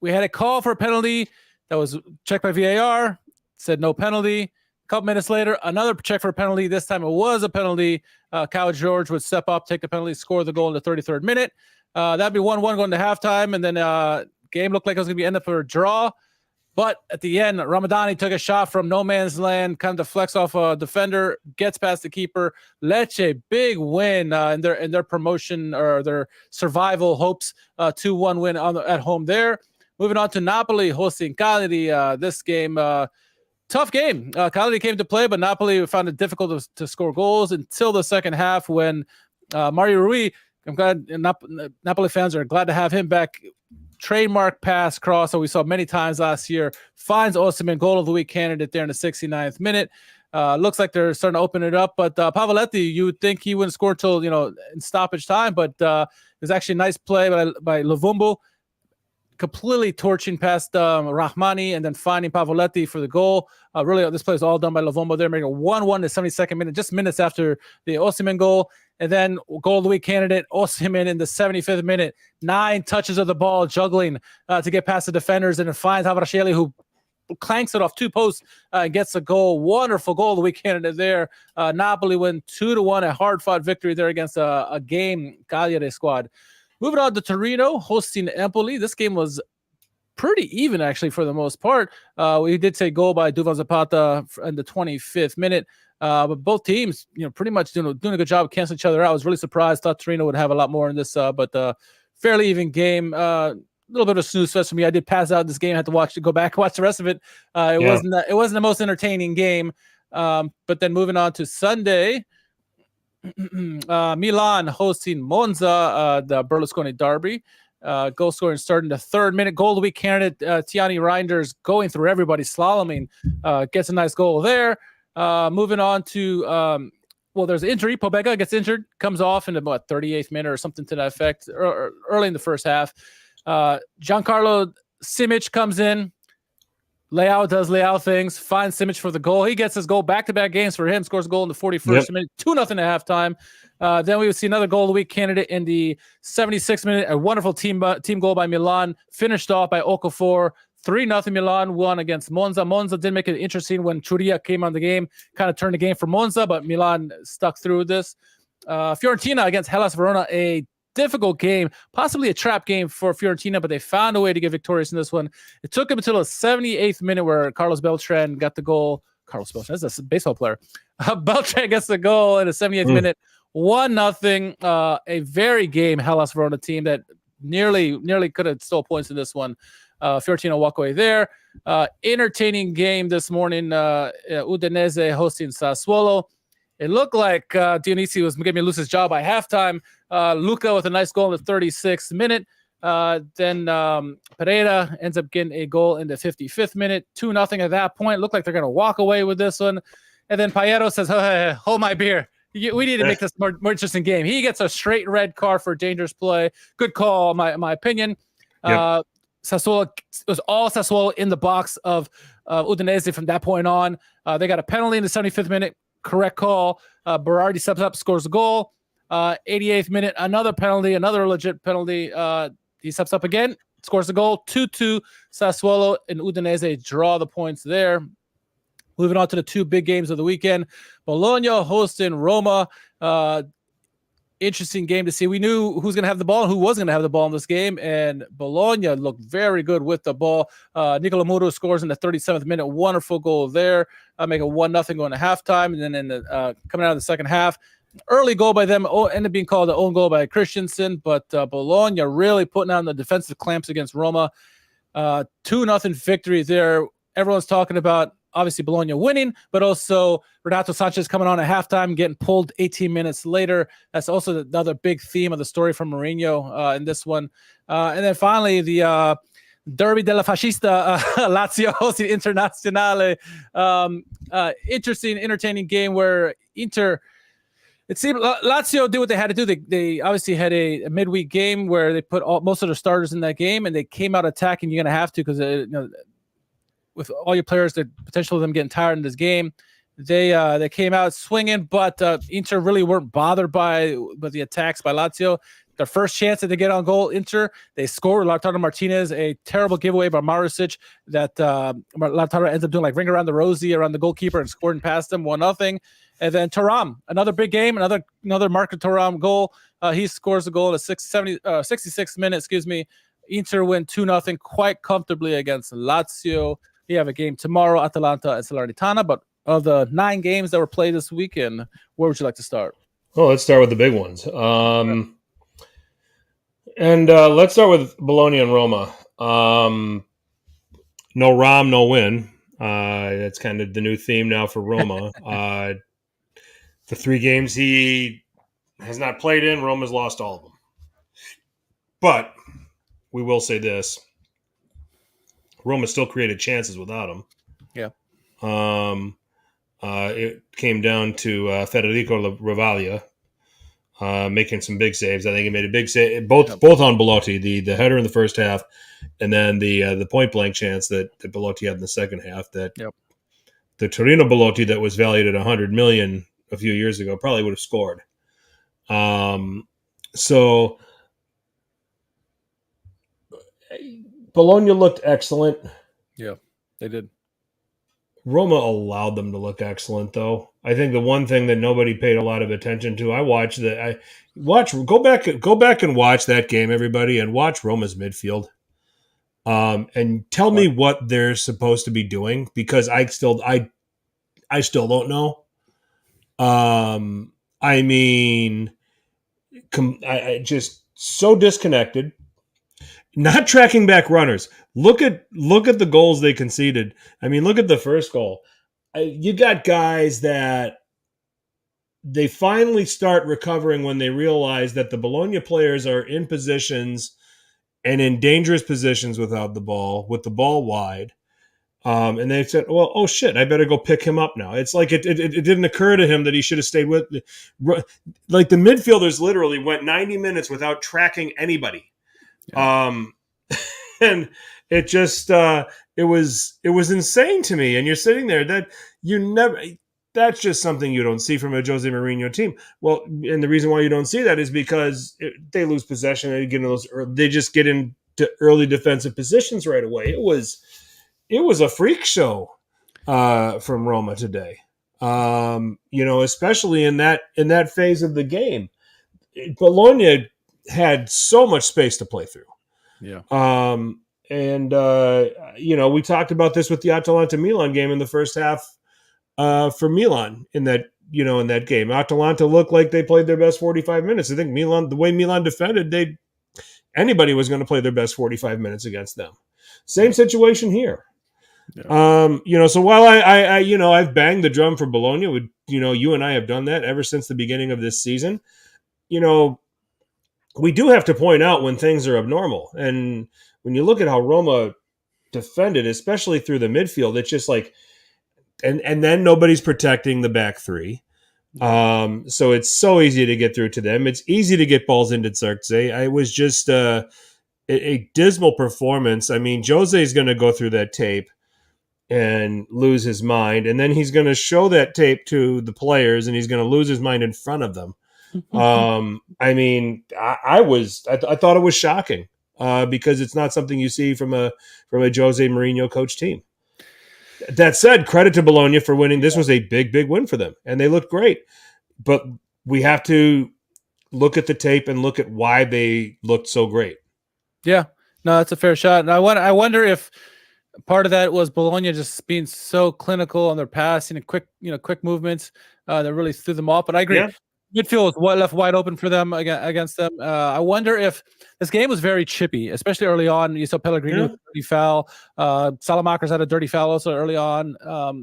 we had a call for a penalty that was checked by VAR, said no penalty. A couple minutes later, another check for a penalty. This time it was a penalty. Kyle George would step up, take the penalty, score the goal in the 33rd minute. That'd be 1-1 going to halftime, and then game looked like it was going to end up for a draw. But at the end, Ramadani took a shot from no man's land, kind of deflects off a defender, gets past the keeper. Lecce, big win in their promotion or their survival hopes. 2-1 win at home there. Moving on to Napoli hosting Cagliari. This game, tough game. Cagliari came to play, but Napoli found it difficult to score goals until the second half when Mario Rui, I'm glad Napoli fans are glad to have him back. Trademark pass cross that we saw many times last year, finds Osimhen, goal of the week candidate there in the 69th minute. Looks like they're starting to open it up, but Pavoletti, you would think he wouldn't score till in stoppage time, but it was actually a nice play by Lovumbo, completely torching past Rahmani and then finding Pavoletti for the goal. Really, this play is all done by Lovumbo there, making it 1-1 in the 72nd minute, just minutes after the Osimhen goal. And then goal of the week candidate, Osimhen in the 75th minute, 9 touches of the ball, juggling to get past the defenders, and then finds Havrasheli, who clanks it off 2 posts and gets a goal. Wonderful goal of the week candidate there. Napoli win 2-1, a hard-fought victory there against a game Cagliari squad. Moving on to Torino, hosting Empoli. This game was pretty even, actually, for the most part. We did say goal by Duvan Zapata in the 25th minute. But both teams, pretty much doing a good job of canceling each other out. I was really surprised. Thought Torino would have a lot more in this, but fairly even game. A little bit of a snooze fest for me. I did pass out this game. I had to go back and watch the rest of it. It wasn't the most entertaining game. But then moving on to Sunday, Milan hosting Monza, the Berlusconi derby. Goal scoring starting the 3rd minute. Goal of the week candidate Tiani Reinders going through everybody, slaloming, gets a nice goal there. Moving on to there's an injury. Pobega gets injured, comes off in the 38th minute or something to that effect, early in the first half. Giancarlo Simic comes in. Leao does Leao things, finds Simic for the goal. He gets his goal, back-to-back games for him, scores a goal in the 41st minute, 2-0 at halftime. Then we would see another goal of the week candidate in the 76th minute, a wonderful team goal by Milan, finished off by Okafor, 3-0 Milan won against Monza. Monza did make it interesting when Churia came on the game, kind of turned the game for Monza, but Milan stuck through this. Fiorentina against Hellas Verona, a difficult game, possibly a trap game for Fiorentina, but they found a way to get victorious in this one. It took them until the 78th minute where Carlos Beltran got the goal. Carlos Beltran, that's a baseball player. Beltran gets the goal in the 78th minute. 1-0. A very game Hellas Verona team that nearly could have stole points in this one. Fiorentina walk away there. Entertaining game this morning. Udinese hosting Sassuolo. It looked like Dionisi was going to lose his job by halftime. Luca with a nice goal in the 36th minute. Then Pereira ends up getting a goal in the 55th minute. 2-0 at that point. Looked like they're going to walk away with this one. And then Payero says, hey, hold my beer. We need to make this more interesting game. He gets a straight red card for dangerous play. Good call, my opinion. Yep. Sassuolo, it was all Sassuolo in the box of Udinese from that point on. They got a penalty in the 75th minute. Correct call. Berardi steps up, scores a goal. 88th minute, another penalty, another legit penalty. He steps up again, scores a goal. 2-2. Sassuolo and Udinese draw the points there. Moving on to the two big games of the weekend. Bologna hosting Roma. Interesting game to see. We knew who's going to have the ball and who wasn't going to have the ball in this game, and Bologna looked very good with the ball. Nicola Muro scores in the 37th minute. Wonderful goal there. Make it 1-0 going to halftime, and then in the coming out of the second half, early goal by them ended up being called an own goal by Christensen, but Bologna really putting on the defensive clamps against Roma. 2-0 victory there. Everyone's talking about obviously Bologna winning, but also Renato Sanchez coming on at halftime, getting pulled 18 minutes later. That's also the other big theme of the story from Mourinho in this one. And then finally, the Derby della Fascista, Lazio hosting Internazionale. Interesting, entertaining game where Inter, it seemed Lazio did what they had to do. They obviously had a midweek game where they put most of their starters in that game, and they came out attacking. You're going to have to because with all your players, the potential of them getting tired in this game, they came out swinging, but Inter really weren't bothered by the attacks by Lazio. Their first chance that they get on goal, Inter, they scored. Lautaro Martinez, a terrible giveaway by Marusic that Lautaro ends up doing like ring around the rosy around the goalkeeper and scoring past him, 1-0. And then Thuram, another big game, another Marco Thuram goal. He scores a goal in the 66th minute. Inter win 2-0 quite comfortably against Lazio. We have a game tomorrow, Atalanta and Salernitana. But of the 9 games that were played this weekend, where would you like to start? Well, let's start with the big ones. And let's start with Bologna and Roma. No Rom, no win. That's kind of the new theme now for Roma. The 3 games he has not played in, Roma's lost all of them. But we will say this. Roma still created chances without him. Yeah. It came down to Federico Ravaglia making some big saves. I think he made a big save, both on Belotti, the header in the first half, and then the point blank chance that Belotti had in the second half. That the Torino Belotti that was valued at $100 million a few years ago probably would have scored. So Bologna looked excellent. Yeah, they did. Roma allowed them to look excellent, though. I think the one thing that nobody paid a lot of attention to, go back and watch that game, everybody, and watch Roma's midfield. And tell me what they're supposed to be doing, because I still don't know. I mean, I just so disconnected. Not tracking back runners. Look at the goals they conceded. I mean, look at the first goal. You got guys that they finally start recovering when they realize that the Bologna players are in positions and in dangerous positions without the ball, with the ball wide. And they said, well, oh shit, I better go pick him up now. It's like it didn't occur to him that he should have stayed with. Like the midfielders literally went 90 minutes without tracking anybody. Yeah. And it just it was insane to me. And you're sitting there that's just something you don't see from a Jose Mourinho team. Well, and the reason why you don't see that is because they lose possession, they just get in early defensive positions right away. It was a freak show from Roma today. Especially in that phase of the game. Bologna had so much space to play through. Yeah. We talked about this with the Atalanta Milan game in the first half for Milan in that game. Atalanta looked like they played their best 45 minutes. I think the way Milan defended, anybody was going to play their best 45 minutes against them. Same situation here. Yeah. So while I've banged the drum for Bologna, you and I have done that ever since the beginning of this season. We do have to point out when things are abnormal. And when you look at how Roma defended, especially through the midfield, it's just like, and then nobody's protecting the back three. So it's so easy to get through to them. It's easy to get balls into Xerxes. It was just a dismal performance. I mean, Jose's going to go through that tape and lose his mind, and then he's going to show that tape to the players, and he's going to lose his mind in front of them. I mean, I thought it was shocking because it's not something you see from a Jose Mourinho coach team. That said, credit to Bologna for winning. This was a big, big win for them, and they looked great. But we have to look at the tape and look at why they looked so great. Yeah, no, that's a fair shot. And I wonder if part of that was Bologna just being so clinical on their passing and quick movements that really threw them off. But I agree. Yeah. Midfield was left wide open for them against them. I wonder if this game was very chippy, especially early on. You saw Pellegrini with a dirty foul. Salamakers had a dirty foul also early on.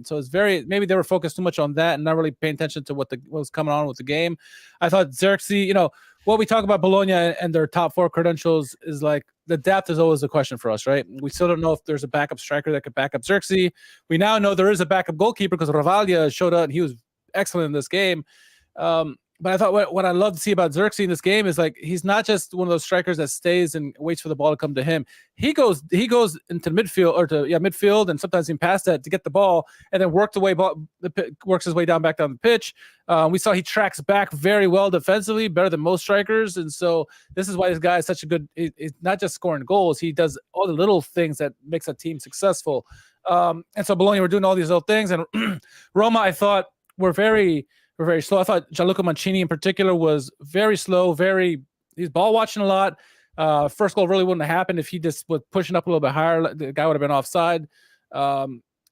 So it's maybe they were focused too much on that and not really paying attention to what was coming on with the game. I thought Xerxes, what we talk about Bologna and their top four credentials is like the depth is always a question for us, right? We still don't know if there's a backup striker that could back up Xerxes. We now know there is a backup goalkeeper because Ravaglia showed up and he was excellent in this game. But I thought what I love to see about Xerxes in this game is like he's not just one of those strikers that stays and waits for the ball to come to him. He goes into midfield and sometimes even past that to get the ball and then works his way back down the pitch. We saw he tracks back very well defensively, better than most strikers, and so this is why this guy is such a good. He's not just scoring goals; he does all the little things that makes a team successful. And so Bologna were doing all these little things, and Roma I thought were very slow. I thought Gianluca Mancini in particular was very slow, he's ball watching a lot. First goal really wouldn't have happened if he just was pushing up a little bit higher. The guy would have been offside.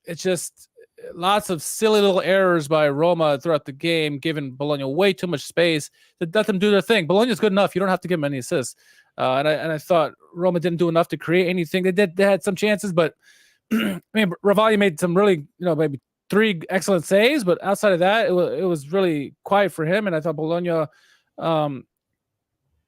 It's just lots of silly little errors by Roma throughout the game, giving Bologna way too much space to let them do their thing. Bologna's good enough. You don't have to give them any assists. And I thought Roma didn't do enough to create anything. They had some chances, but I mean, Ravaglia made some really, maybe 3 excellent saves, but outside of that, it was really quiet for him. And I thought Bologna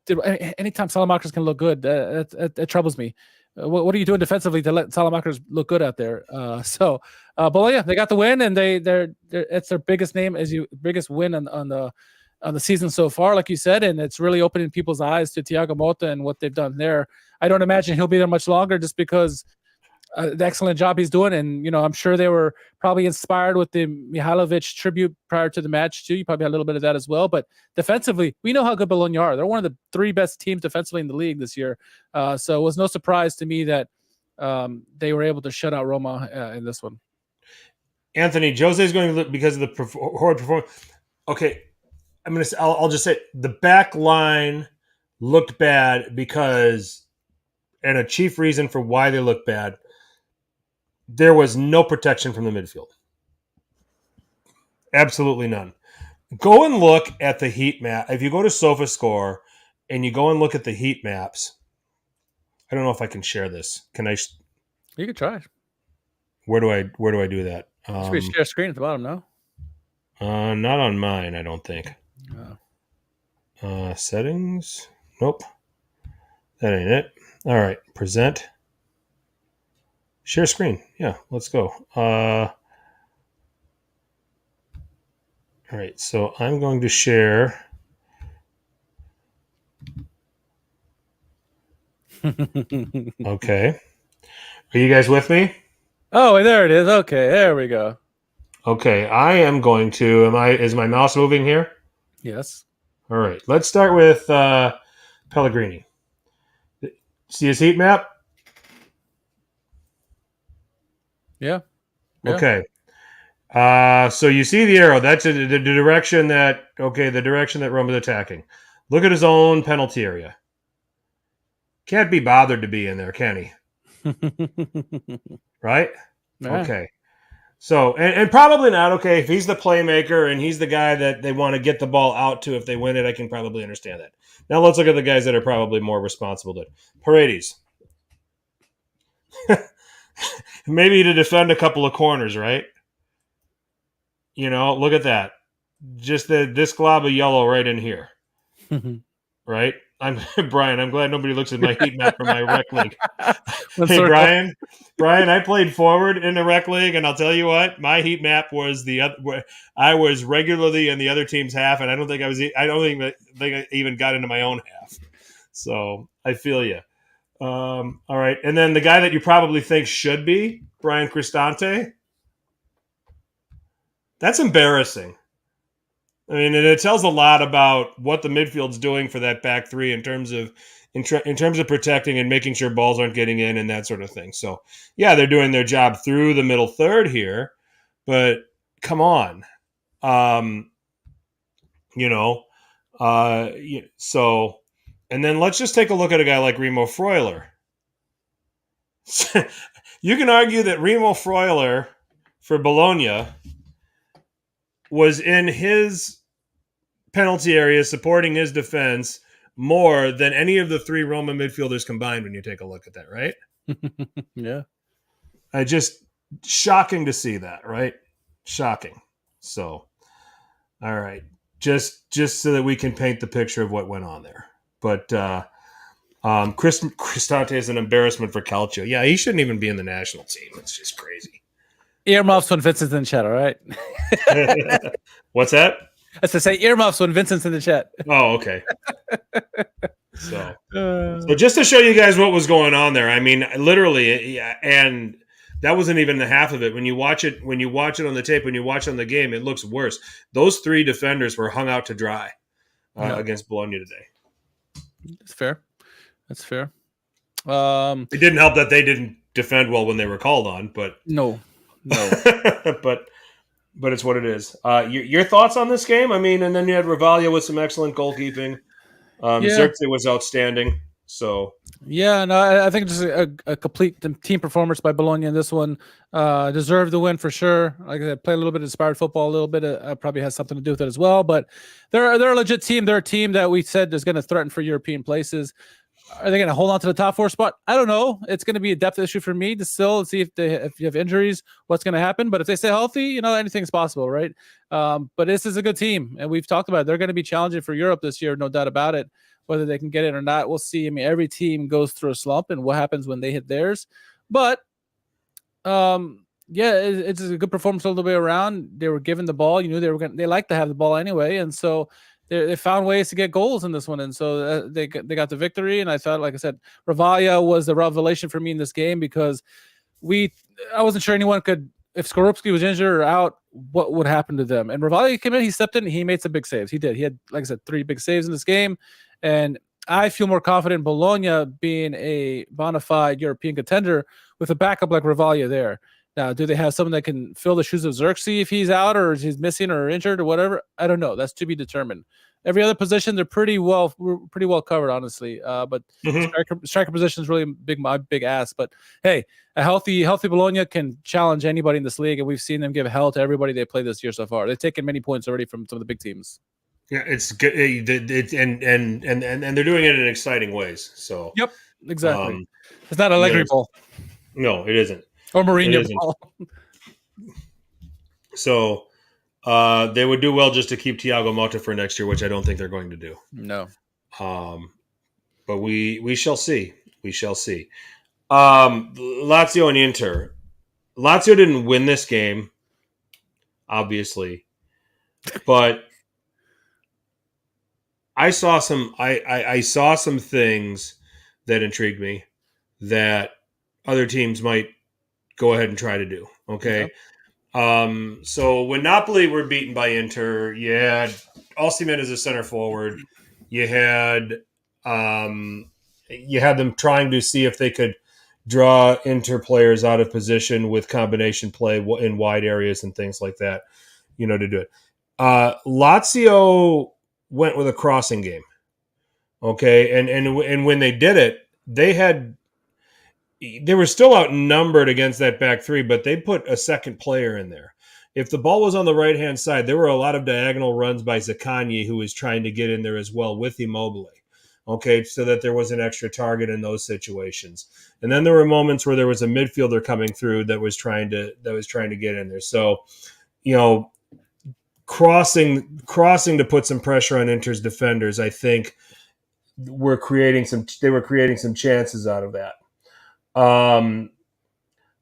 did. Anytime Salamakers can look good, that troubles me. What are you doing defensively to let Salamakers look good out there? So Bologna, they got the win, and it's their biggest win on the season so far, like you said, and it's really opening people's eyes to Thiago Motta and what they've done there. I don't imagine he'll be there much longer, just because. The excellent job he's doing, and I'm sure they were probably inspired with the Mihailovic tribute prior to the match too. You probably had a little bit of that as well. But defensively, we know how good Bologna are. They're one of the 3 best teams defensively in the league this year. So it was no surprise to me that they were able to shut out Roma in this one. Anthony, Jose's going to look because of the horrid performance. Okay, I'll just say the back line looked bad because, and a chief reason for why they looked bad. There was no protection from the midfield. Absolutely none. Go and look at the heat map. If you go to SofaScore and you go and look at the heat maps, I don't know if I can share this. Can I? You can try. Where do I do that? Should we share screen at the bottom now? Not on mine, I don't think. Settings. Nope. That ain't it. All right. Present. Share screen. Yeah, let's go. All right, so I'm going to share. Okay. Are you guys with me? Oh, there it is. Okay, there we go. Okay, I am going to. Is my mouse moving here? Yes. All right, let's start with Pellegrini. See his heat map? Yeah. Okay. So you see the arrow. That's the direction that Roma's attacking. Look at his own penalty area. Can't be bothered to be in there, can he? Right? Yeah. Okay. So, and probably not. Okay, if he's the playmaker and he's the guy that they want to get the ball out to if they win it, I can probably understand that. Now let's look at the guys that are probably more responsible to Paredes. Maybe to defend a couple of corners, right? Look at that. Just this glob of yellow right in here. Right? I'm Brian. I'm glad nobody looks at my heat map for my rec league. Hey, Brian, I played forward in the rec league, and I'll tell you what, my heat map was I was regularly in the other team's half, and I don't think I even got into my own half. So I feel you. All right, and then the guy that you probably think should be Brian Cristante. That's embarrassing. I mean, and it tells a lot about what the midfield's doing for that back three in terms of protecting and making sure balls aren't getting in and that sort of thing. So, yeah, they're doing their job through the middle third here, but come on, So, and then let's just take a look at a guy like Remo Freuler. You can argue that Remo Freuler for Bologna was in his penalty area supporting his defense more than any of the three Roma midfielders combined when you take a look at that, right? Yeah. Shocking to see that, right? Shocking. So, all right. Just so that we can paint the picture of what went on there. But Cristante is an embarrassment for Calcio. Yeah, he shouldn't even be in the national team. It's just crazy. Earmuffs when Vincent's in the chat, all right? What's that? As to say earmuffs when Vincent's in the chat. Oh, okay. So just to show you guys what was going on there, I mean, literally, and that wasn't even the half of it. When you watch it on the tape, when you watch it on the game, it looks worse. Those three defenders were hung out to dry against Bologna today. That's fair. It didn't help that they didn't defend well when they were called on, but no. But it's what it is. Your thoughts on this game? I mean, and then you had Ravalia with some excellent goalkeeping. Xerxes was outstanding. So yeah, no, I think just a complete team performance by Bologna in this one. Deserved the win for sure. Like I said, play a little bit of inspired football, a little bit probably has something to do with it as well. But they're a legit team. They're a team that we said is going to threaten for European places. Are they going to hold on to the top four spot? I don't know. It's going to be a depth issue for me to still see if you have injuries, what's going to happen. But if they stay healthy, anything's possible, right? But this is a good team, and we've talked about it. They're going to be challenging for Europe this year, no doubt about it. Whether they can get it or not, we'll see. I mean, every team goes through a slump, and what happens when they hit theirs. But it's a good performance all the way around. They were given the ball. You knew they like to have the ball anyway, and so they found ways to get goals in this one, and so they got the victory. And I thought, like I said, Ravalia was the revelation for me in this game because I wasn't sure anyone could, if Skorupski was injured or out, what would happen to them. And Ravalia came in, he stepped in, he made some big saves. He did. He had, like I said, 3 big saves in this game, and I feel more confident in Bologna being a bona fide European contender with a backup like Ravalia there. Now, do they have someone that can fill the shoes of Xerxes if he's out or he's missing or injured or whatever? I don't know. That's to be determined. Every other position, they're pretty well covered, honestly. But striker position is really my big ass. But hey, a healthy Bologna can challenge anybody in this league, and we've seen them give hell to everybody they play this year so far. They've taken many points already from some of the big teams. Yeah, it's good, and they're doing it in exciting ways. So yep, exactly. It's not a Allegri ball. No, it isn't. Or Mourinho ball. So they would do well just to keep Thiago Motta for next year, which I don't think they're going to do. No. But we shall see. We shall see. Lazio and Inter. Lazio didn't win this game, obviously, but I saw some things that intrigued me that other teams might go ahead and try to do. Okay. Yeah. So when Napoli were beaten by Inter, you had Osimhen as a center forward. You had you had them trying to see if they could draw Inter players out of position with combination play in wide areas and things like that, to do it. Lazio went with a crossing game. Okay. And when they did it, they were still outnumbered against that back three, but they put a second player in there. If the ball was on the right-hand side, there were a lot of diagonal runs by Zaccagni, who was trying to get in there as well with Immobile. Okay, so that there was an extra target in those situations. And then there were moments where there was a midfielder coming through that was trying to get in there. So, crossing to put some pressure on Inter's defenders, I think they were creating some chances out of that.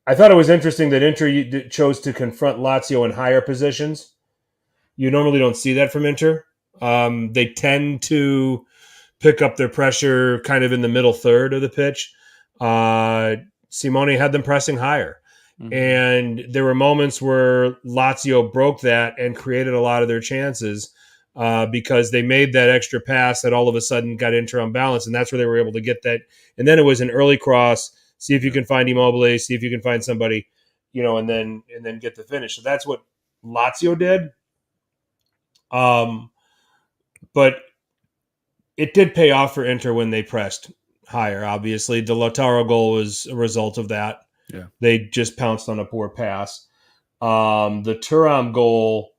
I thought it was interesting that Inter chose to confront Lazio in higher positions. You normally don't see that from Inter. They tend to pick up their pressure kind of in the middle third of the pitch. Simone had them pressing higher. Mm-hmm. And there were moments where Lazio broke that and created a lot of their chances because they made that extra pass that all of a sudden got Inter on balance, and that's where they were able to get that. And then it was an early cross. See if you can find Immobile, see if you can find somebody, and then get the finish. So that's what Lazio did. But it did pay off for Inter when they pressed higher, obviously. The Lautaro goal was a result of that. Yeah. They just pounced on a poor pass. The Thuram goal,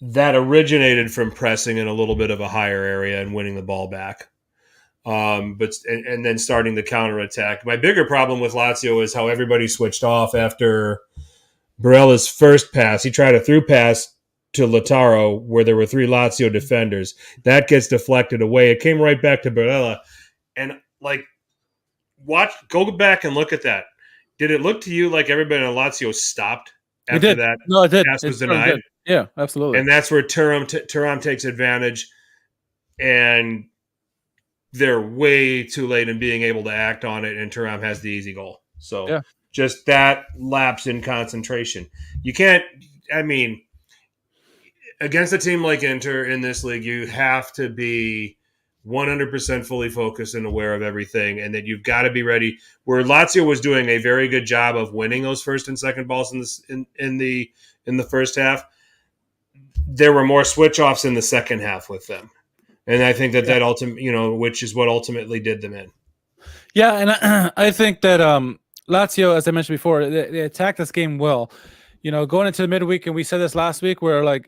that originated from pressing in a little bit of a higher area and winning the ball back. But then starting the counterattack. My bigger problem with Lazio is how everybody switched off after Barella's first pass. He tried a through pass to Lautaro where there were three Lazio defenders. That gets deflected away. It came right back to Barella. And go back and look at that. Did it look to you like everybody in Lazio stopped after that? No, it did. Pass was denied. Good. Yeah, absolutely. And that's where Thuram takes advantage, and they're way too late in being able to act on it, and Thuram has the easy goal. So just that lapse in concentration. You can't, against a team like Inter in this league, you have to be 100% fully focused and aware of everything, and that you've got to be ready. Where Lazio was doing a very good job of winning those first and second balls in the first half, there were more switch offs in the second half with them. And I think that ultimately, which is what ultimately did them in. Yeah, and I think that Lazio, as I mentioned before, they attacked this game well. Going into the midweek, and we said this last week, where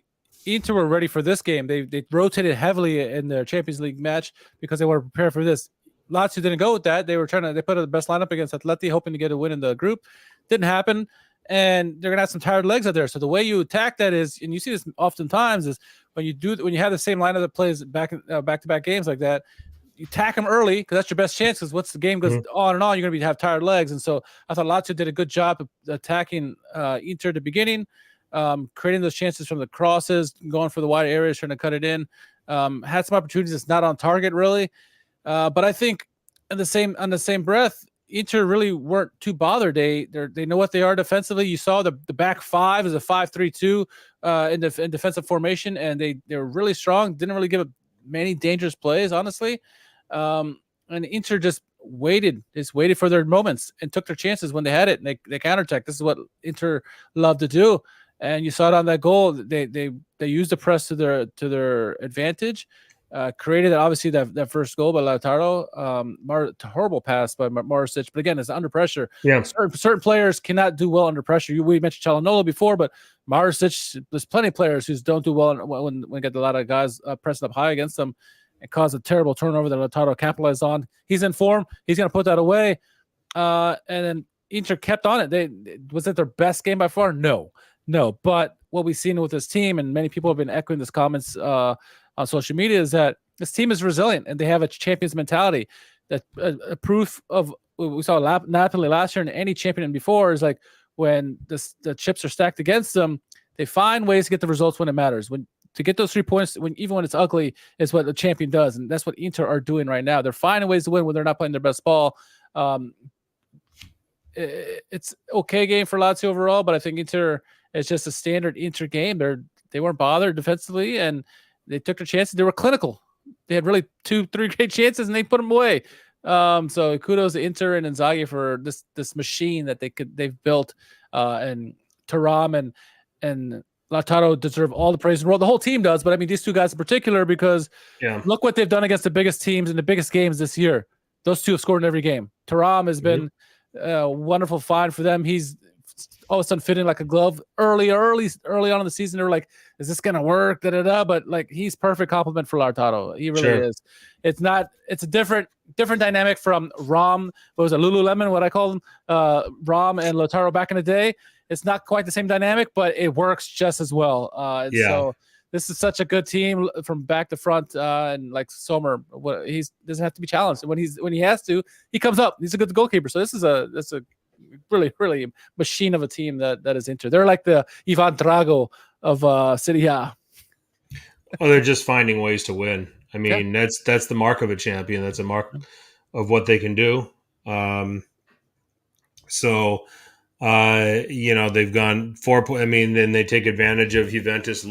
Inter were ready for this game. They rotated heavily in their Champions League match because they were prepared for this. Lazio didn't go with that. They put the best lineup against Atleti, hoping to get a win in the group. Didn't happen. And they're gonna have some tired legs out there. So the way you attack that is, and you see this oftentimes, is when you have the same lineup that plays back-to-back games like that, you attack them early because that's your best chance. Because once the game goes on and on, you're gonna have tired legs. And so I thought Lazio did a good job of attacking Inter at the beginning, creating those chances from the crosses, going for the wide areas, trying to cut it in. Had some opportunities that's not on target really, but I think on the same breath, Inter really weren't too bothered. They know what they are defensively. You saw the back five is a 5-3-2 in defensive formation, and they were really strong. Didn't really give up many dangerous plays, honestly. And Inter just waited for their moments and took their chances when they had it, and they counterattacked. This is what Inter love to do, and you saw it on that goal. They used the press to their advantage. Created obviously that first goal by Lautaro. Horrible pass by Maricic, but again, it's under pressure. Yeah, certain players cannot do well under pressure. We mentioned Çalhanoğlu before, but Maricic, there's plenty of players who don't do well when get a lot of guys pressing up high against them and cause a terrible turnover that Lautaro capitalized on. He's in form. He's going to put that away. And then Inter kept on it. Was it their best game by far? No. But what we've seen with this team, and many people have been echoing this comments on social media, is that this team is resilient and they have a champion's mentality. That a proof of we saw Napoli last year and any champion before is when the chips are stacked against them, they find ways to get the results when it matters. To get those 3 points, even when it's ugly, is what the champion does, and that's what Inter are doing right now. They're finding ways to win when they're not playing their best ball. It's okay game for Lazio overall, but I think Inter is just a standard Inter game. They weren't bothered defensively, and they took their chances. They were clinical. they had really 2-3 great chances and they put them away. So kudos to Inter and Inzaghi for this machine that they've built, and Thuram and Lautaro deserve all the praise in the world. The whole team does, but I mean these two guys in particular, because look what they've done against the biggest teams in the biggest games this year. Those two have scored in every game. Thuram has been a wonderful find for them. He's all of a sudden fitting like a glove early on in the season. They were like, is this gonna work? But like he's perfect complement for Lautaro. He really is. It's a different dynamic from Rom. What was it, Lululemon? What I call them, Rom and Lautaro back in the day. It's not quite the same dynamic, but it works just as well. So this is such a good team from back to front, and like Sommer, he doesn't have to be challenged. When he has to, he comes up. He's a good goalkeeper. So this is a really, really machine of a team that is Inter. They're like the Ivan Drago of Serie A. Oh, they're just finding ways to win. I mean, that's the mark of a champion. That's a mark of what they can do. They've gone 4 points. I mean, then they take advantage of Juventus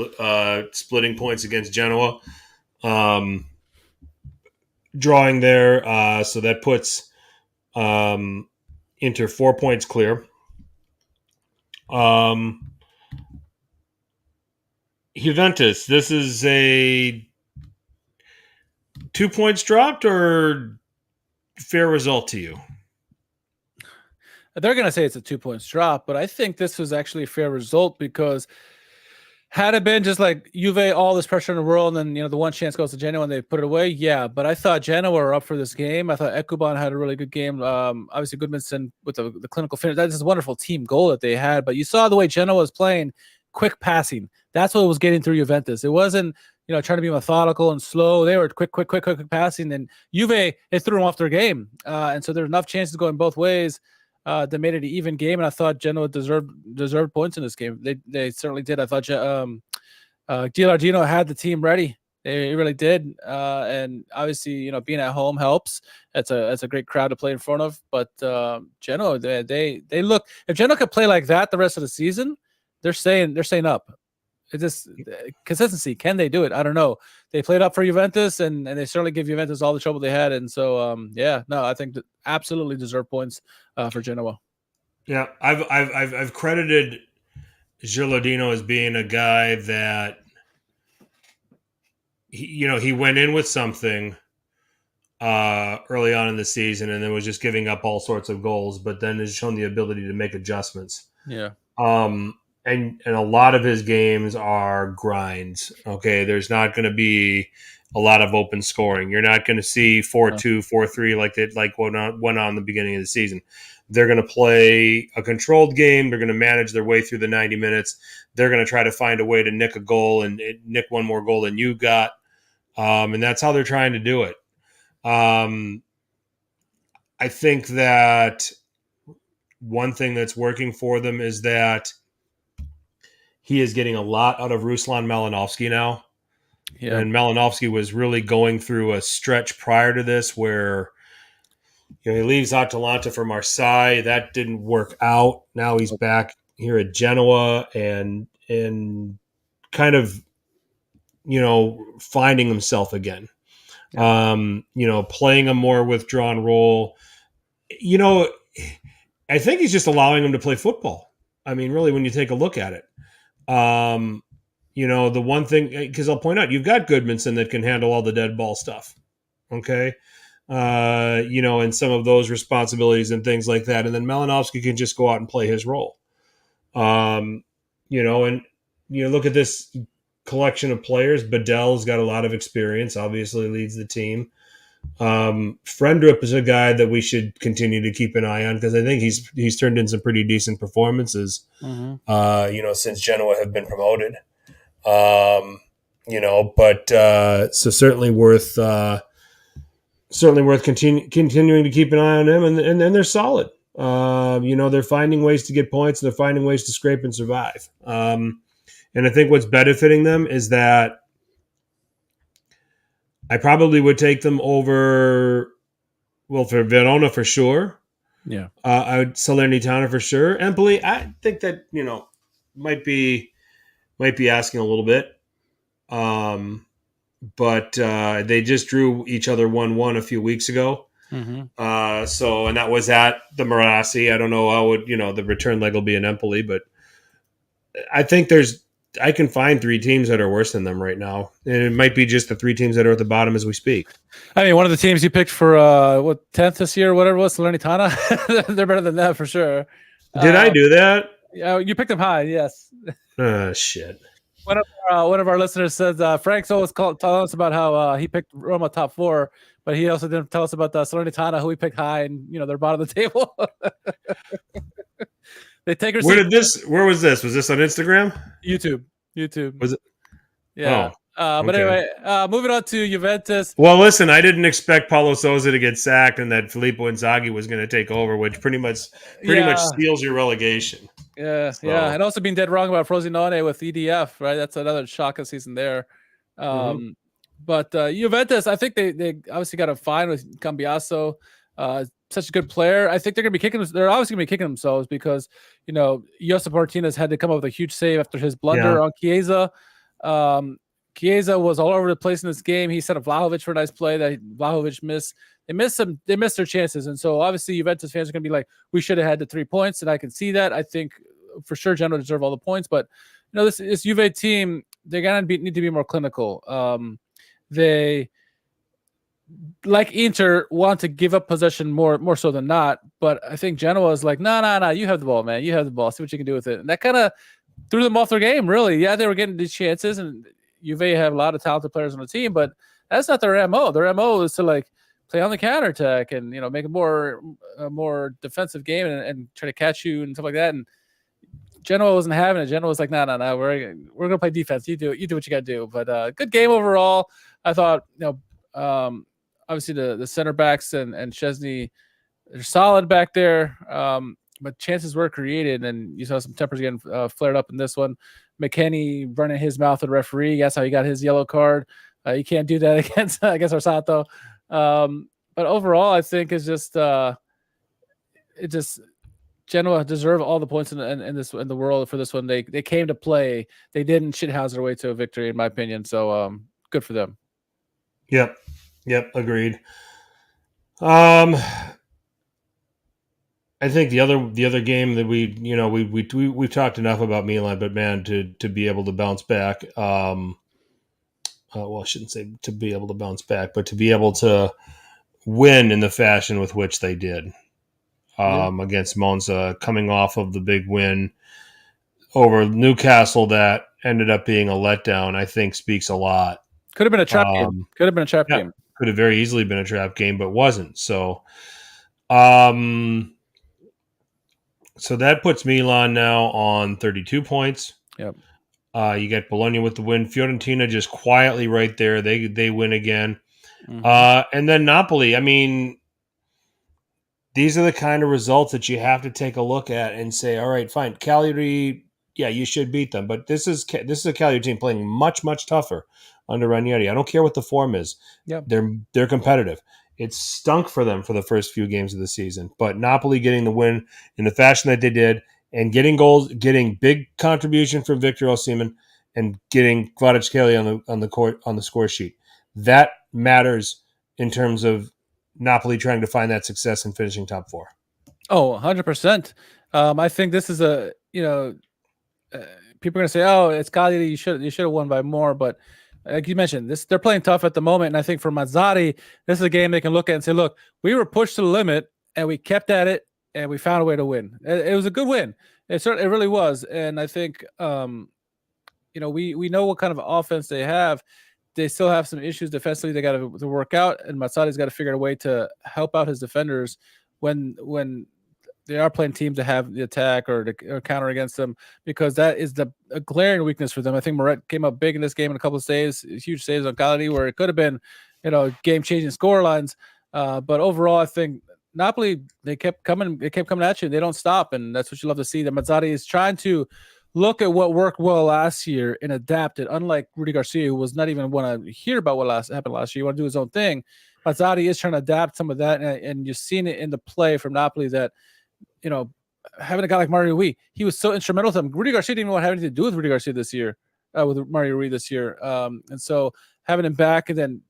splitting points against Genoa, drawing there. So that puts Inter 4 points clear. Juventus, this is a 2 points dropped or fair result to you? They're going to say it's a 2 points drop, but I think this was actually a fair result, because had it been just like Juve, all this pressure in the world, and then the one chance goes to Genoa and they put it away, but I thought Genoa were up for this game. I thought Ekuban had a really good game. Obviously Goodmanson with the clinical finish. That is a wonderful team goal that they had, but you saw the way Genoa was playing, quick passing. That's what was getting through Juventus. It wasn't trying to be methodical and slow. They were quick passing, and Juve, it threw them off their game, and so there's enough chances going both ways. They made it an even game, and I thought Genoa deserved points in this game. They certainly did. I thought Gilardino had the team ready. They really did, and obviously, being at home helps. That's a great crowd to play in front of. But Genoa, they look. If Genoa could play like that the rest of the season, they're staying up. It's just consistency. Can they do it? I don't know. They played up for Juventus, and they certainly give Juventus all the trouble they had. And so, I think that absolutely deserve points for Genoa. Yeah, I've credited Gilardino as being a guy that he went in with something early on in the season, and then was just giving up all sorts of goals, but then has shown the ability to make adjustments. Yeah. And a lot of his games are grinds. Okay, there's not going to be a lot of open scoring. You're not going to see 4-2, 4-3 like what went on in the beginning of the season. They're going to play a controlled game. They're going to manage their way through the 90 minutes. They're going to try to find a way to nick a goal and nick one more goal than you got, and that's how they're trying to do it. I think that one thing that's working for them is that he is getting a lot out of Ruslan Malinovsky now. Yeah. And Malinovsky was really going through a stretch prior to this where he leaves Atalanta for Marseille. That didn't work out. Now he's back here at Genoa and kind of, finding himself again. Yeah. Playing a more withdrawn role. I think he's just allowing him to play football. I mean, really, when you take a look at it. The one thing, because I'll point out, you've got Goodmanson that can handle all the dead ball stuff. Okay. And some of those responsibilities and things like that. And then Malinovsky can just go out and play his role. And look at this collection of players. Bedel's got a lot of experience, obviously leads the team. Frendrup is a guy that we should continue to keep an eye on, because I think he's turned in some pretty decent performances, since Genoa have been promoted. So certainly worth continuing to keep an eye on him, and they're solid. They're finding ways to get points, and they're finding ways to scrape and survive. And I think what's benefiting them is that I probably would take them over, for Verona for sure. Yeah. I would Salernitana for sure. Empoli, I think that, might be asking a little bit. but they just drew each other 1-1 a few weeks ago. Mm-hmm. So, and that was at the Marassi. I don't know how the return leg will be in Empoli, but I think I can find 3 teams that are worse than them right now. And it might be just the 3 teams that are at the bottom as we speak. I mean, one of the teams you picked for 10th this year, whatever it was, Salernitana, they're better than that for sure. Did I do that? Yeah, you picked them high. Yes. Shit. One of our listeners says Frank's always telling us about how he picked Roma top 4, but he also didn't tell us about the Salernitana, who he picked high, and they're bottom of the table. They take her. Where was this? Was this on Instagram? YouTube. Was it? Yeah. Oh, but okay. anyway, moving on to Juventus. Well, listen, I didn't expect Paulo Sousa to get sacked and that Filippo Inzaghi was going to take over, which pretty much steals your relegation. Yeah, So. yeah, and also being dead wrong about Frosinone with EDF, right? That's another shock of season there. But Juventus, I think they obviously got a fine with Cambiaso. Such a good player. I think they're obviously gonna be kicking themselves because Josep Martinez had to come up with a huge save after his blunder on Chiesa. Chiesa was all over the place in this game. He set up Vlahovic for a nice play that Vlahovic missed. They missed their chances, and so obviously Juventus fans are going to be like, we should have had the 3 points, and I can see that. I think for sure Genoa deserve all the points, but this Juve team, they're going to need to be more clinical. They, like Inter, want to give up possession more so than not, but I think Genoa is like, no, you have the ball, man. You have the ball. See what you can do with it, and that kind of threw them off their game, really. Yeah, they were getting these chances, and Juve have a lot of talented players on the team, but that's not their MO. Their MO is to play on the counterattack and make a more defensive game and try to catch you and stuff like that. And Genoa wasn't having it. Genoa was like, no, we're gonna play defense. You do what you got to do. But good game overall. I thought obviously the center backs and Chesney, they're solid back there. But chances were created, and you saw some tempers getting flared up in this one. McKennie running his mouth at the referee. That's how he got his yellow card. You can't do that against Orsato. But overall, I think it's just Genoa deserve all the points in the world for this one. They came to play. They didn't shithouse their way to a victory, in my opinion. So good for them. Yep, agreed. I think the other game that we've talked enough about Milan, but man, to be able to bounce back. Well, I shouldn't say to be able to bounce back, but to be able to win in the fashion with which they did against Monza, coming off of the big win over Newcastle that ended up being a letdown, I think speaks a lot. Could have been a trap game. Game. Could have very easily been a trap game, but wasn't. So, so that puts Milan now on 32 points. Yep. You get Bologna with the win. Fiorentina just quietly right there. They win again. And then Napoli. I mean, these are the kind of results that you have to take a look at and say, all right, fine. Cagliari, yeah, you should beat them. But this is a Cagliari team playing much, much tougher under Ranieri. I don't care what the form is. Yep. They're competitive. It stunk for them for the first few games of the season. But Napoli getting the win in the fashion that they did, and getting goals, getting big contribution from Victor Osimhen, and getting Kvaratskhelia on the score sheet. That matters in terms of Napoli trying to find that success in finishing top 4. Oh, 100%. I think this is people are going to say, oh, it's Cagliari, you should have won by more, but like you mentioned, they're playing tough at the moment, and I think for Mazzarri, this is a game they can look at and say, look, we were pushed to the limit, and we kept at it, and we found a way to win. It was a good win. It really was, and I think we know what kind of offense they have. They still have some issues defensively they got to work out, and Mazzarri's got to figure out a way to help out his defenders when they are playing teams that have the attack or counter against them, because that is a glaring weakness for them. I think Moret came up big in this game in a couple of saves, huge saves on Cagliari, where it could have been, game-changing score lines. But overall, I think Napoli, they kept coming at you. They don't stop, and that's what you love to see. That Mazzarri is trying to look at what worked well last year and adapt it. Unlike Rudy Garcia, who was not even want to hear about what happened last year, he want to do his own thing. Mazzarri is trying to adapt some of that, and you've seen it in the play from Napoli that, having a guy like Mario Rui, he was so instrumental to him. Rudy Garcia didn't even want to have anything to do with Rudy Garcia this year, with Mario Rui this year. And so having him back, and then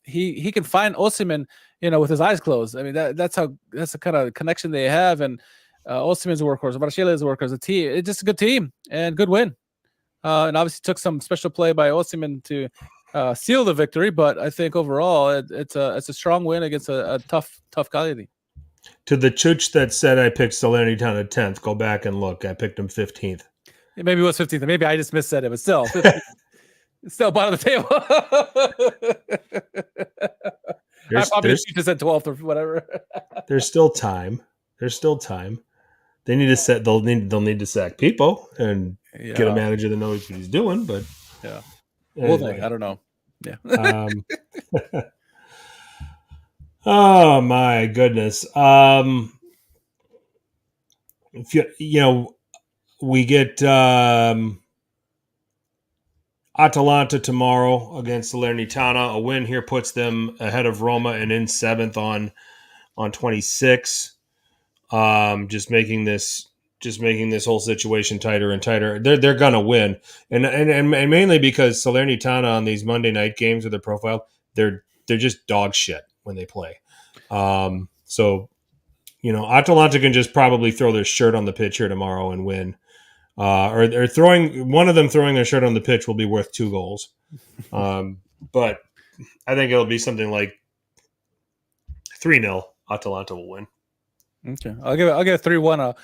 he can find Osimhen with his eyes closed. I mean that's the kind of connection they have, and Osimhen's a workhorse, Marcelo is a workhorse. The team, it's just a good team and good win. And obviously took some special play by Osimhen to seal the victory, but I think overall it's a strong win against a tough Cagliari. To the chooch that said I picked Salernitana 10th, go back and look. I picked him 15th. Maybe it was 15th. Maybe I just missaid it, but still, 15th. Still bottom of the table. I probably just said 12th or whatever. There's still time. They need to set. They'll need to sack people and get a manager that knows what he's doing. But anyway. I don't know. Yeah. Oh my goodness. If we get Atalanta tomorrow against Salernitana. A win here puts them ahead of Roma and in 7th on 26. Just making this whole situation tighter and tighter. They're gonna win, and mainly because Salernitana on these Monday night games with their profile, they're just dog shit when they play. So Atalanta can just probably throw their shirt on the pitch here tomorrow and win. Or one of them throwing their shirt on the pitch will be worth 2 goals. But I think it'll be something like 3-0. Atalanta will win. Okay, I'll give it 3-1.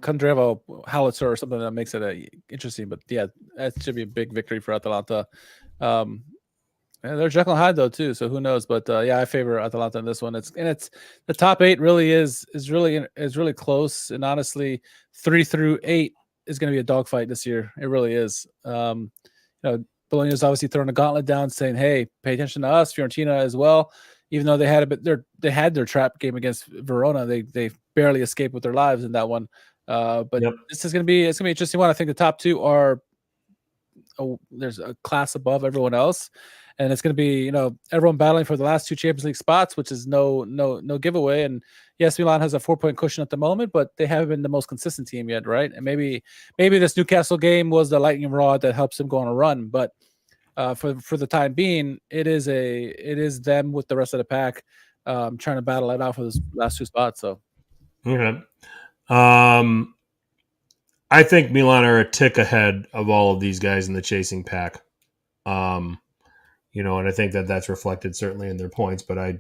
Kondreva howitzer or something that makes it interesting. But yeah, that should be a big victory for Atalanta. They're Jekyll and Hyde though too, so who knows? But I favor Atalanta in this one. It's the top 8 really is really close, and honestly, 3 through 8 is going to be a dogfight this year. It really is. Bologna is obviously throwing a gauntlet down, saying, "Hey, pay attention to us." Fiorentina as well, even though they had their trap game against Verona, they barely escaped with their lives in that one. This is going to be an interesting one. I think the top 2 are there's a class above everyone else. And it's going to be, everyone battling for the last 2 Champions League spots, which is no giveaway. And yes, Milan has a 4-point cushion at the moment, but they haven't been the most consistent team yet, right? And maybe this Newcastle game was the lightning rod that helps them go on a run. But for the time being, it is them with the rest of the pack trying to battle it out for those last 2 spots. So, okay, I think Milan are a tick ahead of all of these guys in the chasing pack. And I think that's reflected certainly in their points, but I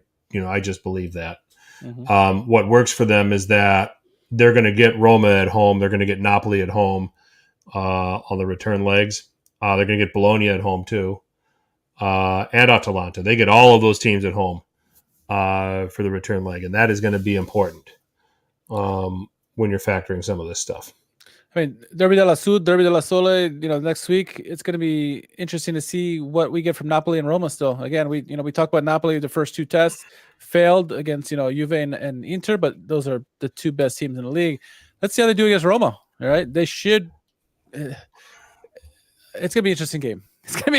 just believe that. Mm-hmm. What works for them is that they're going to get Roma at home. They're going to get Napoli at home on the return legs. They're going to get Bologna at home too, and Atalanta. They get all of those teams at home for the return leg, and that is going to be important when you're factoring some of this stuff. I mean, Derby della Sud, Derby della Sole, next week, it's going to be interesting to see what we get from Napoli and Roma still. Again, we talked about Napoli, the first 2 tests failed against, Juve and Inter, but those are the 2 best teams in the league. Let's see how they do against Roma. All right. They should, it's going to be an interesting game.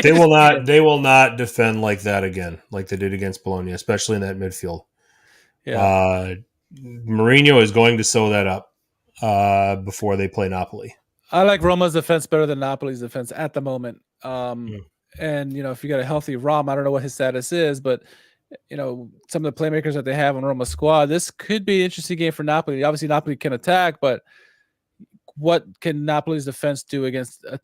They will not defend like that again, like they did against Bologna, especially in that midfield. Yeah. Mourinho is going to sew that up before they play Napoli. I like Roma's defense better than Napoli's defense at the moment. And if you got a healthy Rom, I don't know what his status is, but some of the playmakers that they have on Roma's squad, this could be an interesting game for Napoli. Obviously, Napoli can attack, but what can Napoli's defense do against a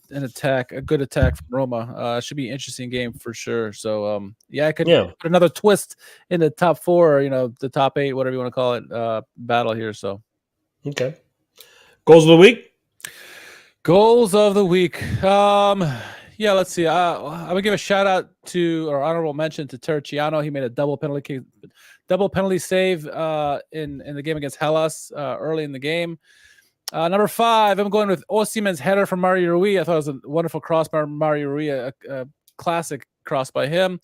good attack from Roma? Should be an interesting game for sure. So, I could put another twist in the top 4, the top 8, whatever you want to call it, battle here. So, okay. Goals of the week? Goals of the week. Let's see. I'm going to give a shout out to, or honorable mention to Terracciano. He made a double penalty save in the game against Hellas early in the game. Number 5, I'm going with Osimhen's header from Mario Rui. I thought it was a wonderful cross by Mario Rui, a classic cross by him.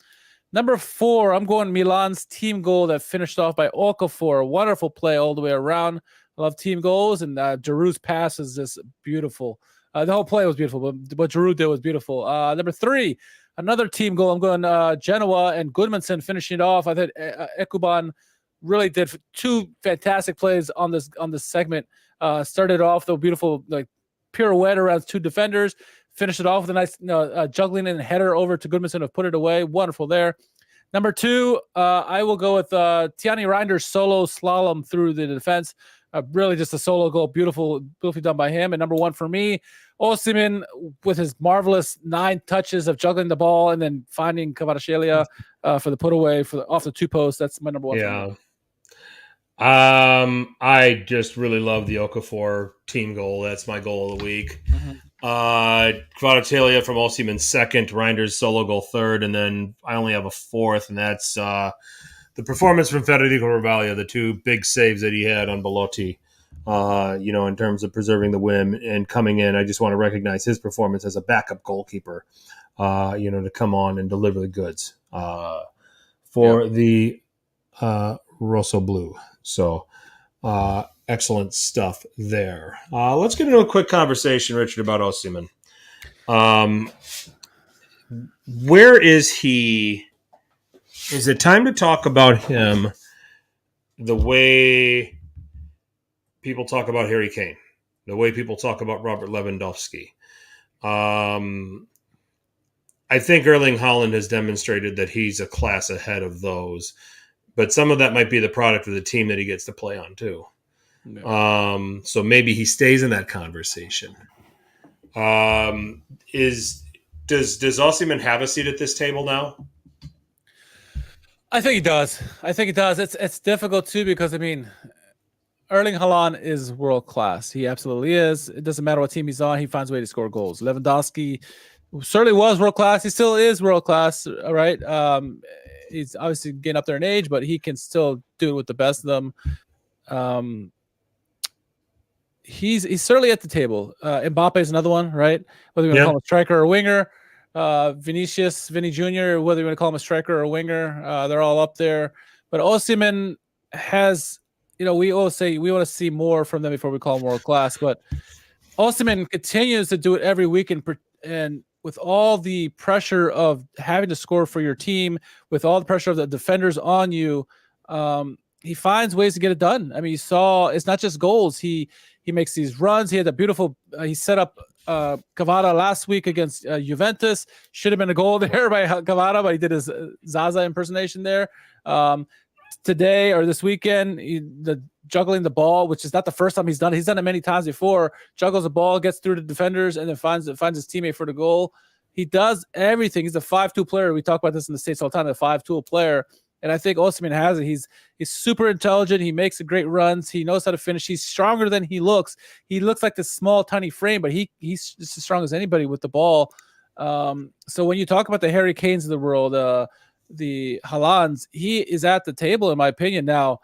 Number 4, I'm going Milan's team goal that finished off by Okafor. A wonderful play all the way around. I love team goals, and Giroud's pass is just beautiful. The whole play was beautiful, but what Giroud did was beautiful. Number 3, another team goal. I'm going Genoa and Goodmanson finishing it off. I thought Ekuban really did 2 fantastic plays on this segment. Started off the beautiful pirouette around 2 defenders, Finished it off with a nice juggling and header over to Goodmanson to put it away. Wonderful there. Number 2, I will go with Tiani Reinder's solo slalom through the defense. Really just a solo goal. Beautifully done by him. And number 1 for me, Osimhen with his marvelous 9 touches of juggling the ball and then finding Kvaratskhelia for the put away off the 2 posts. That's my number 1. Yeah. I just really love the Okafor team goal. That's my goal of the week. Mm-hmm. Kvaratskhelia from Osimhen's 2nd, Reinder's solo goal 3rd, and then I only have a 4th, and that's the performance from Federico Ravaglia, the 2 big saves that he had on Belotti, in terms of preserving the win and coming in. I just want to recognize his performance as a backup goalkeeper, to come on and deliver the goods for the Rosso Blue. So, excellent stuff there. Let's get into a quick conversation, Richard, about Osimhen. Where is he? Is it time to talk about him the way people talk about Harry Kane, the way people talk about Robert Lewandowski? I think Erling Haaland has demonstrated that he's a class ahead of those, but some of that might be the product of the team that he gets to play on too. No. So maybe he stays in that conversation. Does Osimhen have a seat at this table now? I think he does. It's difficult too because Erling Haaland is world class. He absolutely is. It doesn't matter what team he's on. He finds a way to score goals. Lewandowski certainly was world class. He still is world class. Right. He's obviously getting up there in age, but he can still do it with the best of them. He's certainly at the table. Mbappe is another one, right? Whether you want to call him a striker or a winger. Vinny Jr., whether you want to call him a striker or a winger, they're all up there. But Osimhen has, we always say we want to see more from them before we call him world class. But Osimhen continues to do it every week, and with all the pressure of having to score for your team, with all the pressure of the defenders on you, he finds ways to get it done. You saw it's not just goals. He makes these runs. He had a beautiful. He set up Kvara last week against Juventus. Should have been a goal there by Kvara, but he did his Zaza impersonation there. Today or this weekend, the juggling the ball, which is not the first time he's done it. He's done it many times before. Juggles the ball, gets through the defenders, and then finds his teammate for the goal. He does everything. He's a 5-tool player. We talk about this in the States all the time, a 5-tool player. And I think Osimhen has it. He's super intelligent. He makes great runs. He knows how to finish. He's stronger than he looks. He looks like this small, tiny frame, but he's just as strong as anybody with the ball. So when you talk about the Harry Kanes of the world, the Haalands, he is at the table, in my opinion. Now,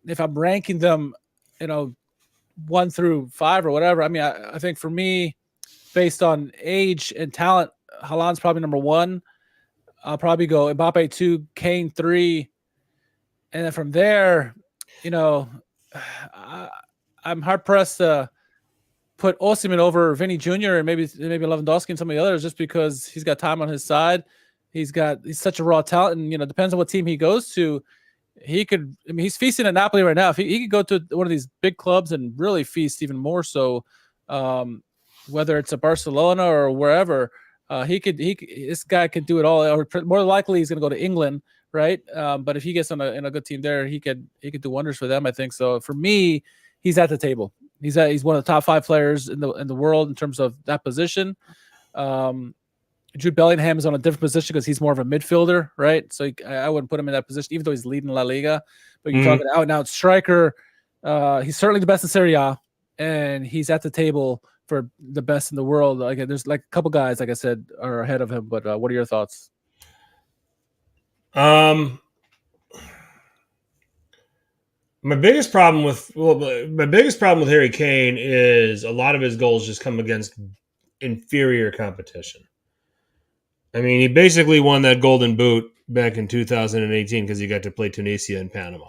if I'm ranking them, 1 through 5 or whatever, I think for me, based on age and talent, Haaland's probably number 1. I'll probably go Mbappe 2, Kane 3, and then from there, I'm hard pressed to put Osimhen over Vinny Jr. and maybe Lewandowski and some of the others, just because he's got time on his side. He's such a raw talent, and depends on what team he goes to. He could. He's feasting at Napoli right now. If he could go to one of these big clubs and really feast even more so, whether it's a Barcelona or wherever. This guy could do it all. Or more likely, he's going to go to England, right? But if he gets in a good team there, he could do wonders for them. I think so. For me, he's at the table. He's one of the top 5 players in the world in terms of that position. Jude Bellingham is on a different position because he's more of a midfielder, right? So I wouldn't put him in that position, even though he's leading La Liga. But you're talking out and out striker. He's certainly the best in Serie A, and he's at the table for the best in the world. There's a couple guys, like I said, are ahead of him. But what are your thoughts? My biggest problem with Harry Kane is a lot of his goals just come against inferior competition. He basically won that Golden Boot back in 2018 because he got to play Tunisia and Panama.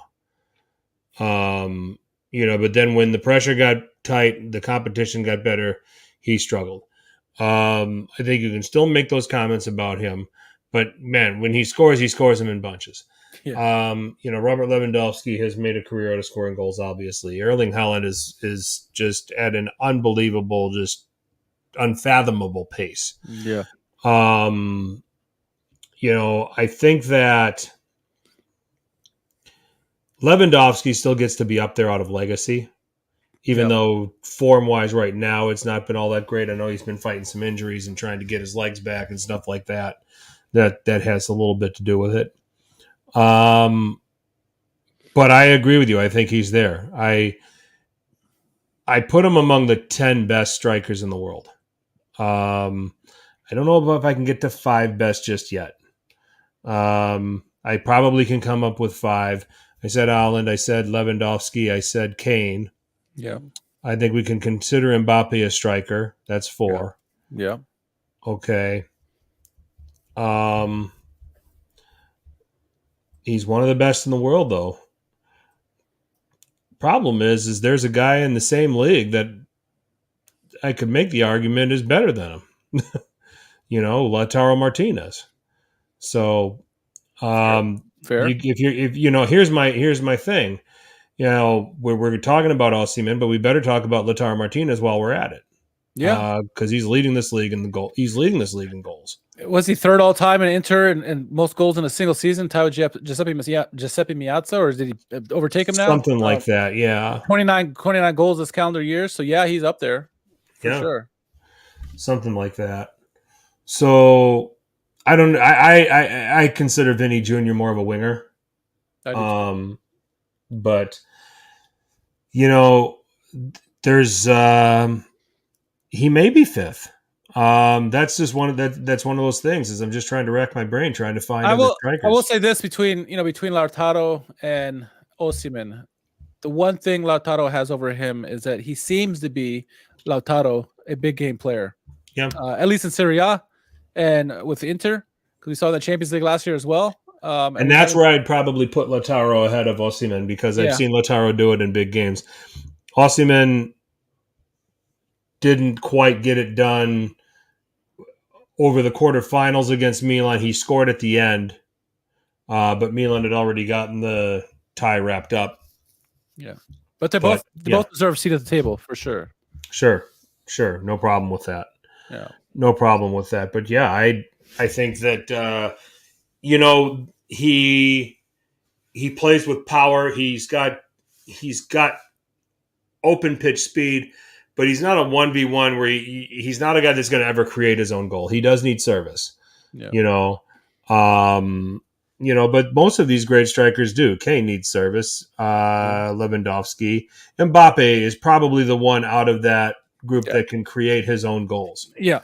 But then when the pressure got tight, the competition got better, he struggled. I think you can still make those comments about him, but man, when he scores them in bunches. Yeah. Robert Lewandowski has made a career out of scoring goals, obviously. Erling Haaland is just at an unbelievable, just unfathomable pace. Yeah. I think that Lewandowski still gets to be up there out of legacy, even though form-wise right now it's not been all that great. I know he's been fighting some injuries and trying to get his legs back and stuff like that. That has a little bit to do with it. But I agree with you. I think he's there. I put him among the 10 best strikers in the world. I don't know if I can get to 5 best just yet. I probably can come up with 5. I said Haaland, I said Lewandowski, I said Kane. Yeah. I think we can consider Mbappe a striker. That's 4. Yeah. Okay. He's one of the best in the world, though. Problem is there's a guy in the same league that I could make the argument is better than him. Lautaro Martinez. So, Fair. Here's my thing. We're talking about Osimhen, but we better talk about Lautaro Martinez while we're at it. Yeah, because he's leading this league in He's leading this league in goals. Was he third all time in Inter and most goals in a single season? Tied with Giuseppe Meazza, or did he overtake him now? Something like that. Yeah, 29 goals this calendar year. So yeah, he's up there for sure. Something like that. So I don't. I consider Vinny Jr. more of a winger. But there's he may be 5th. That's just that's one of those things. Is I'm just trying to rack my brain trying to find other strikers. I will say this between Lautaro and Osimhen, the one thing Lautaro has over him is that he seems to be a big game player. Yeah, at least in Serie A and with Inter, because we saw in the Champions League last year as well. And that's where I'd probably put Lautaro ahead of Osimhen, because I've seen Lautaro do it in big games. Osimhen didn't quite get it done over the quarterfinals against Milan. He scored at the end, but Milan had already gotten the tie wrapped up. Yeah, but they both deserve a seat at the table for sure. Sure, no problem with that. Yeah, no problem with that. But yeah, I think that he plays with power. He's got open pitch speed. But he's not a 1v1 where he's not a guy that's going to ever create his own goal. He does need service, but most of these great strikers do. Kane needs service. Lewandowski. Mbappe is probably the one out of that group that can create his own goals. Yeah.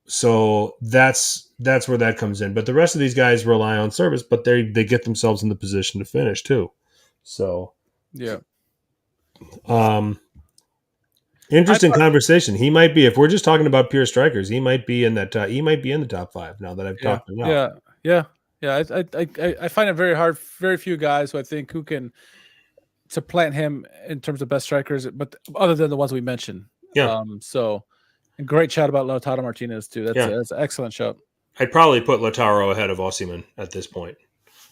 So that's where that comes in. But the rest of these guys rely on service, but they get themselves in the position to finish too. So, yeah. Interesting conversation. He might be, if we're just talking about pure strikers, he might be in that. He might be in the top 5 now that I've talked about. Yeah. I find it very hard. Very few guys who I think who can supplant him in terms of best strikers, but other than the ones we mentioned. Yeah. So, and great chat about Lautaro Martinez too. That's an excellent shout. I'd probably put Lautaro ahead of Osimhen at this point.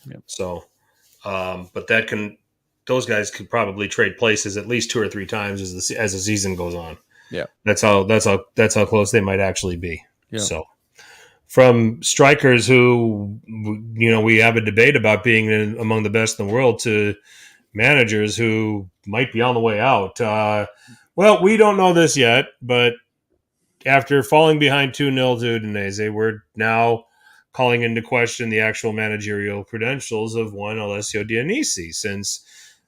Yeah. So, but that can. Those guys could probably trade places at least 2 or 3 times as the season goes on. Yeah, that's how close they might actually be. Yeah. So, from strikers who we have a debate about being among the best in the world to managers who might be on the way out. Well, we don't know this yet, but after falling behind 2-0 to Udinese, we're now calling into question the actual managerial credentials of one Alessio Dionisi, since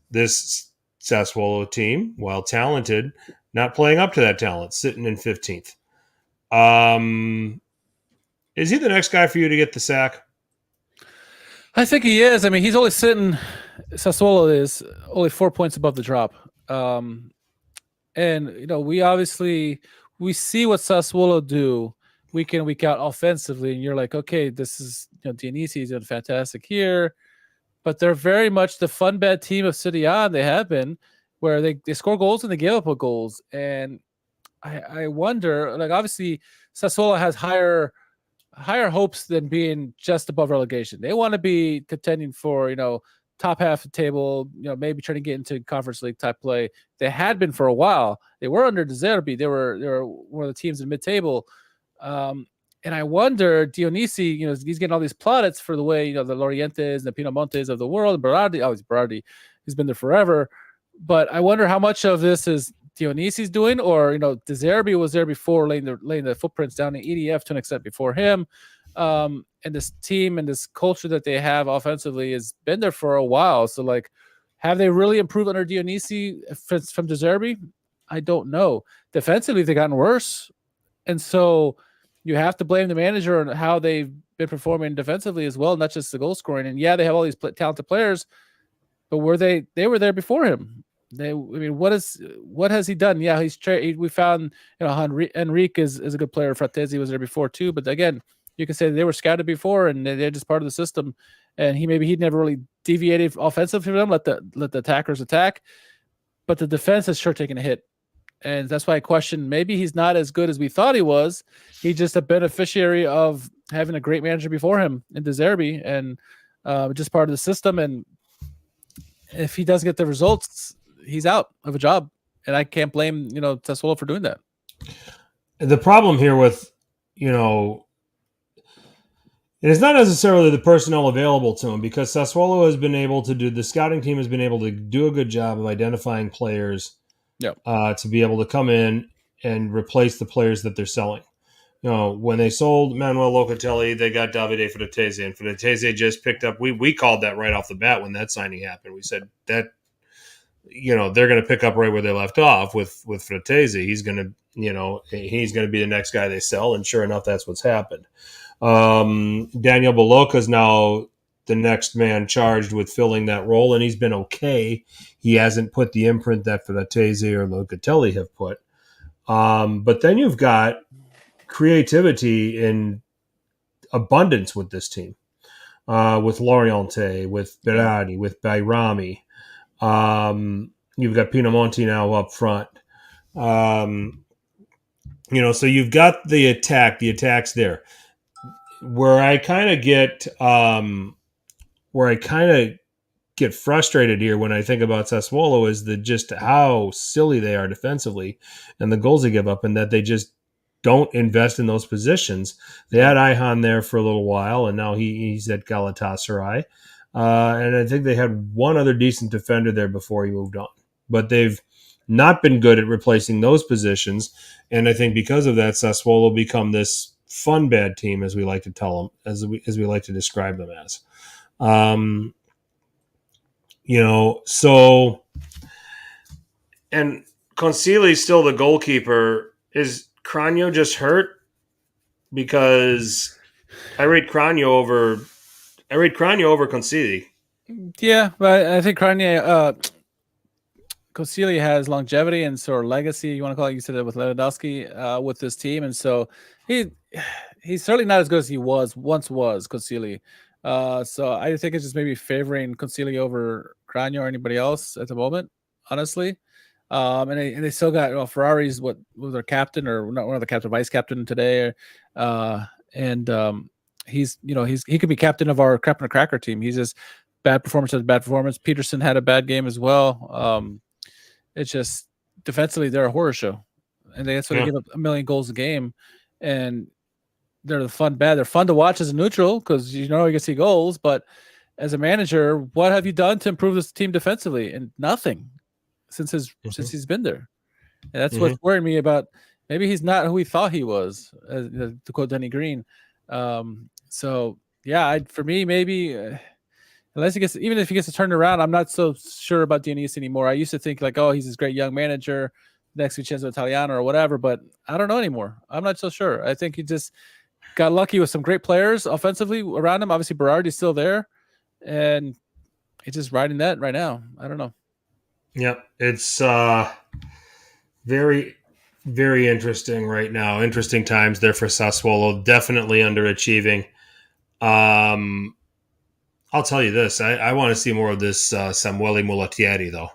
this Sassuolo team, while talented, not playing up to that talent, sitting in 15th. Is he the next guy for you to get the sack? I think he is. I mean, he's only sitting. Sassuolo is only 4 points above the drop, and we see what Sassuolo do week in, week out offensively, and you're like, okay, this is Dionisi is doing fantastic here. But they're very much the fun bad team of Serie A, and they have been, where they score goals and they give up goals. And I wonder, obviously Sassuolo has higher hopes than being just above relegation. They want to be contending for, top half of the table, maybe trying to get into Conference League type play. They had been for a while. They were under De Zerbi. They were one of the teams in mid-table. And I wonder, Dionisi, he's getting all these plaudits for the way, the Lorientes and the Pinamontes of the world. Berardi, he's Berardi. He's been there forever. But I wonder how much of this is Dionisi's doing, or, De Zerbi was there before, laying the footprints down in EDF to an extent before him. And this team and this culture that they have offensively has been there for a while. So, like, have they really improved under Dionisi from De Zerbi? I don't know. Defensively, they've gotten worse. And so you have to blame the manager on how they've been performing defensively as well, not just the goal scoring. And yeah, they have all these talented players, but they were there before him. What has he done? Yeah, we found, Enrique is a good player. Fratesi was there before too, but again, you can say they were scouted before and they're just part of the system. And he'd never really deviated offensively from them. Let the attackers attack, but the defense has sure taken a hit. And that's why I question, maybe he's not as good as we thought he was. He's just a beneficiary of having a great manager before him in De Zerbi, and just part of the system. And if he doesn't get the results, he's out of a job. And I can't blame, Sassuolo for doing that. The problem here with, it is not necessarily the personnel available to him, because Sassuolo the scouting team has been able to do a good job of identifying players to be able to come in and replace the players that they're selling. When they sold Manuel Locatelli, they got Davide Fratesi, and Fratesi just picked up. We called that right off the bat when that signing happened. We said that, they're going to pick up right where they left off with Fratesi. He's going to be the next guy they sell, and sure enough, that's what's happened. Daniel Bolocca is now the next man charged with filling that role, and he's been okay. He hasn't put the imprint that Fratesi or Locatelli have put. But then you've got creativity in abundance with this team, with Loriente, with Berardi, with Bayrami. You've got Pinamonti now up front. So you've got the attacks there. Where I kind of get frustrated here when I think about Sassuolo is just how silly they are defensively and the goals they give up, and that they just don't invest in those positions. They had Ayhan there for a little while, and now he's at Galatasaray. And I think they had one other decent defender there before he moved on. But they've not been good at replacing those positions, and I think because of that, Sassuolo become this fun bad team, as we like to tell them, as we like to describe them as. So, and Consili's still the goalkeeper. Is Cragno just hurt? Because I rate Cragno over Consili. Yeah, but I think Consili has longevity and sort of legacy, you want to call it. You said that with Lewandowski, with this team, and so he's certainly not as good as he once was, Consili. So I think it's just maybe favoring Consili over Cragno or anybody else at the moment, honestly. And they still got Ferrari's was their captain, or not one of the captain, vice captain today, he could be captain of our Crap and a Cracker team. He's just bad performance after bad performance. Peterson had a bad game as well. It's just defensively they're a horror show, and they give up 1 million goals a game, and they're They're fun to watch as a neutral because you can see goals, but as a manager, what have you done to improve this team defensively? And nothing since he's been there. And that's what's worrying me about. Maybe he's not who we thought he was, to quote Denny Green. So yeah, for me, maybe unless even if he gets to turn around, I'm not so sure about Dionisi anymore. I used to think like, oh, he's this great young manager, next Vincenzo Italiano or whatever, but I don't know anymore. I'm not so sure. I think he just got lucky with some great players offensively around him. Obviously, Berardi's still there, and he's just riding that right now. I don't know. Yeah, it's very, very interesting right now. Interesting times there for Sassuolo. Definitely underachieving. I'll tell you this. I want to see more of this Samuele Mulattieri, though.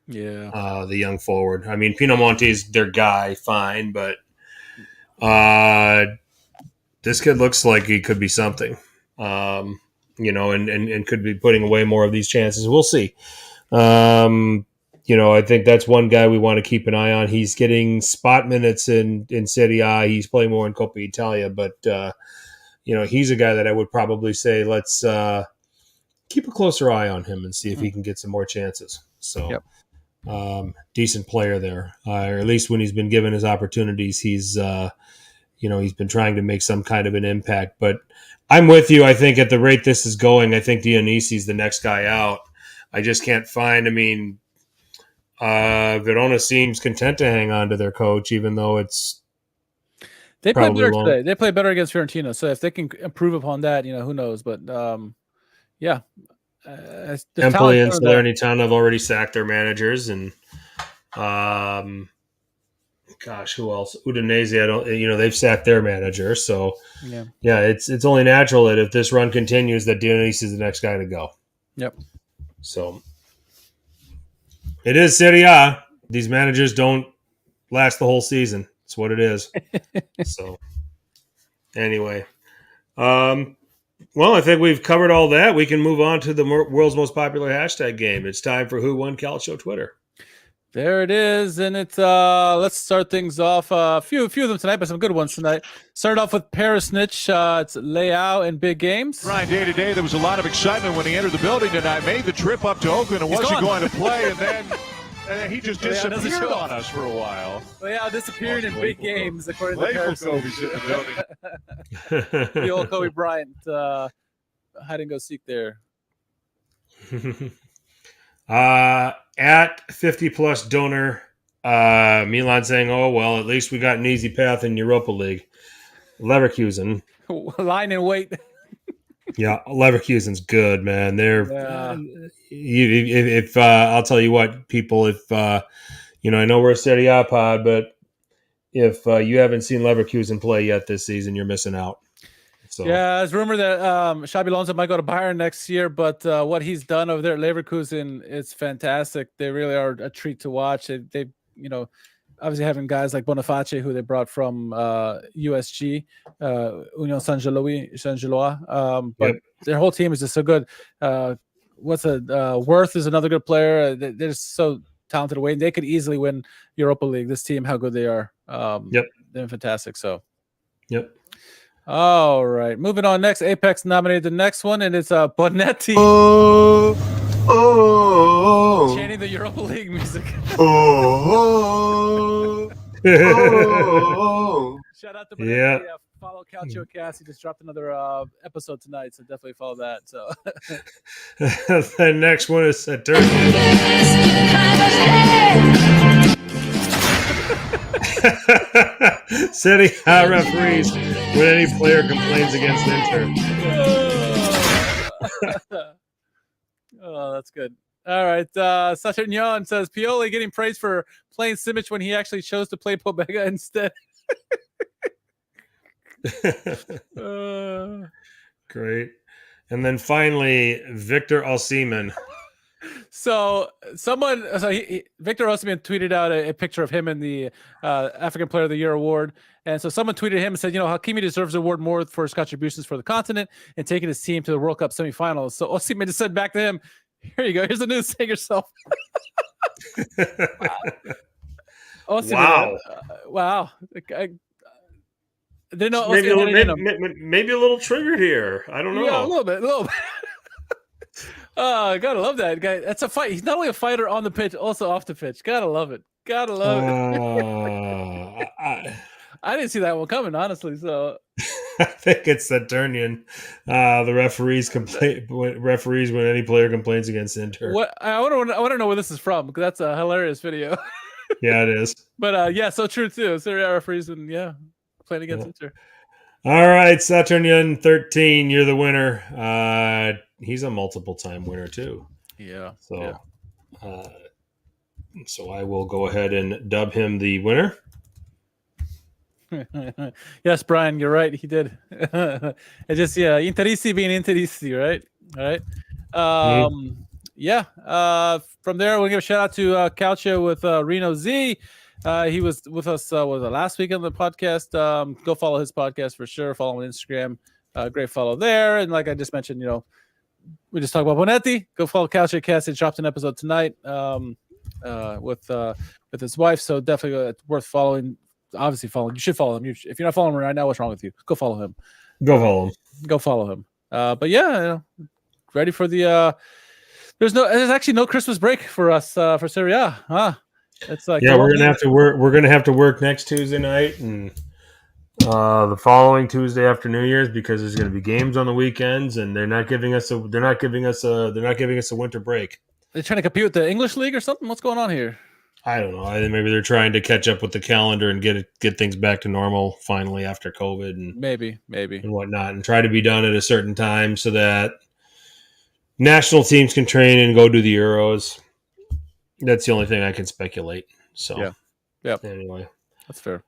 Yeah. The young forward. I mean, Pinamonti's their guy, fine, but this kid looks like he could be something. and could be putting away more of these chances. We'll see. I think that's one guy we want to keep an eye on. He's getting spot minutes in Serie A. He's playing more in Coppa Italia, but he's a guy that I would probably say let's keep a closer eye on him and see if he can get some more chances. So, decent player there, or at least when he's been given his opportunities, he's been trying to make some kind of an impact. But I'm with you. I think at the rate this is going, I think Dionisi's the next guy out. I just can't find. Verona seems content to hang on to their coach, even though they play better today. They play better against Fiorentina, so if they can improve upon that, who knows? But Empoli and Salernitana have already sacked their managers, and who else? Udinese, they've sacked their manager. So it's only natural that if this run continues, that Dionisi is the next guy to go. Yep. So. It is Serie A. These managers don't last the whole season. It's what it is. So, anyway. I think we've covered all that. We can move on to the world's most popular hashtag game. It's time for Who Won Calcio Twitter. There it is, and it's let's start things off. A few of them tonight, but some good ones tonight. Start off with Paris Snitch. It's Leao in big games. Right, day to day, there was a lot of excitement when he entered the building tonight. Made the trip up to Oakland and wasn't going to play, and then he just disappeared on us for a while. Leao disappeared in big games, according to Paris. Kobe's in the building. The old Kobe Bryant hide and go seek there. At 50+ donor, Milan saying, "Oh well, at least we got an easy path in Europa League." Leverkusen, line and wait. Yeah, Leverkusen's good, man. They're if I'll tell you what, people, if I know we're a Serie A pod, but if you haven't seen Leverkusen play yet this season, you're missing out. So. Yeah, it's rumored that Xabi Alonso might go to Bayern next year, but what he's done over there at Leverkusen, it's fantastic. They really are a treat to watch. They obviously having guys like Boniface, who they brought from USG, Union Saint-Gilloise, but their whole team is just so good. Worth is another good player. They're just so talented away, and they could easily win Europa League. This team, how good they are. They're fantastic. So, All right, moving on. Next, Apex nominated the next one, and it's Bonetti. Chanting the Europa League music. Shout out to Bonetti. Follow Calcio Cast. He just dropped another episode tonight, so definitely follow that. So the next one is Saturn. Serie A referees when any player complains against Inter. Oh, that's good. All right. Saturnion says Pioli getting praised for playing Simic when he actually chose to play Pobega instead. Great. And then finally, Victor Osimhen. So Victor Osimhen tweeted out a picture of him in the African Player of the Year award. And so someone tweeted him and said, Hakimi deserves the award more for his contributions for the continent and taking his team to the World Cup semifinals. So Osimhen just said back to him, here you go. Here's the news. Say yourself. Wow. Wow. Maybe a little triggered here. I don't know. Yeah, a little bit. Oh, gotta love that guy. That's a fight. He's not only a fighter on the pitch, also off the pitch. Gotta love it. I didn't see that one coming, honestly. So I think it's Saturnian. The referees when any player complains against Inter. I want to know where this is from, because that's a hilarious video. Yeah, it is. But so true too. Serie A referees and playing against Inter. All right, Saturnian 13, you're the winner. He's a multiple-time winner too. Yeah. So, so I will go ahead and dub him the winner. Yes, Brian, you're right. He did. It's just Interisti being Interisti, right? All right. From there, we'll give a shout out to Calcio with Reno Z. He was with us last week on the podcast. Go follow his podcast for sure. Follow him on Instagram. Great follow there. And like I just mentioned, we just talked about Bonetti. Go follow Calcio Cast. It dropped an episode tonight with his wife. So definitely worth following. Obviously, following. You should follow him. If you're not following him right now, what's wrong with you? Go follow him. Go follow him. But yeah, ready for the. There's actually no Christmas break for us for Serie A, huh? It's like we're gonna have to work. We're gonna have to work next Tuesday night and the following Tuesday after New Year's because there's gonna be games on the weekends, and they're not giving us a winter break. They're trying to compete with the English League or something. What's going on here? I don't know. I think maybe they're trying to catch up with the calendar and get things back to normal finally after COVID and maybe and whatnot, and try to be done at a certain time so that national teams can train and go do the Euros. That's the only thing I can speculate. So yeah. Anyway, that's fair.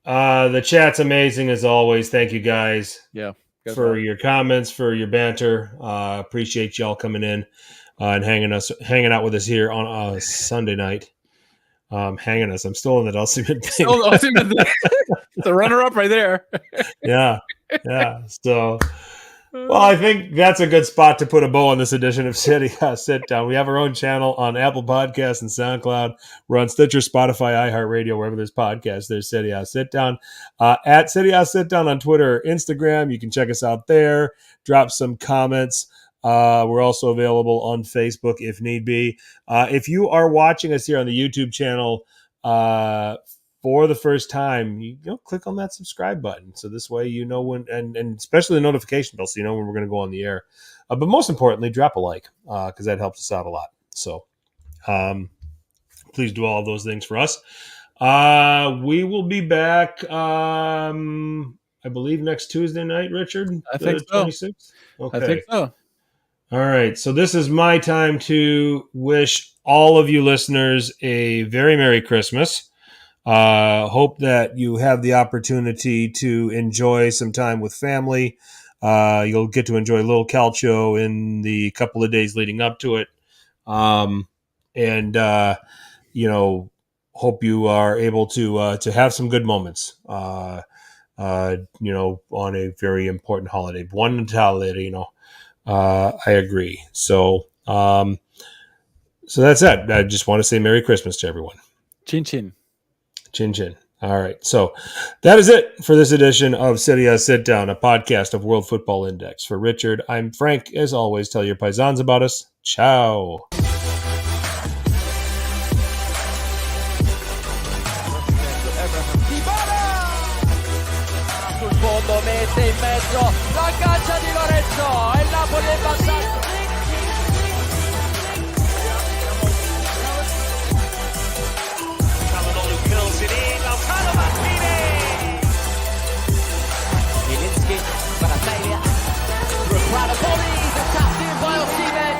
The chat's amazing as always. Thank you guys. Yeah. For your comments, for your banter. Appreciate y'all coming in. And hanging out with us here on a Sunday night. Hanging us. I'm still in that Osimhen thing. The runner-up right there. Yeah. So, well, I think that's a good spot to put a bow on this edition of Serie A Sit Down. We have our own channel on Apple Podcasts and SoundCloud. We're on Stitcher, Spotify, iHeartRadio, wherever there's podcasts. There's Serie A Sit Down. At Serie A Sit Down on Twitter, Instagram. You can check us out there. Drop some comments. We're also available on Facebook if need be. If you are watching us here on the YouTube channel for the first time, you click on that subscribe button. So this way you know when, and especially the notification bell, so you know when we're going to go on the air. But most importantly, drop a like because that helps us out a lot. So please do all of those things for us. We will be back, I believe, next Tuesday night, Richard? I think so. 26th? Okay. I think so. All right, so this is my time to wish all of you listeners a very Merry Christmas. Hope that you have the opportunity to enjoy some time with family. You'll get to enjoy a little calcio in the couple of days leading up to it. Hope you are able to have some good moments, on a very important holiday. Buon Natale, I agree. So that's it. I just want to say Merry Christmas to everyone. Chin chin. Chin chin. All right. So that is it for this edition of Serie A Sit Down, a podcast of World Football Index. For Richard, I'm Frank. As always, tell your paisans about us. Ciao. Mette in mezzo la caccia di Lorenzo e il Napoli è passato. Zielinski, Barattaglia, Rappada Poli, the tapped in by Osimhen.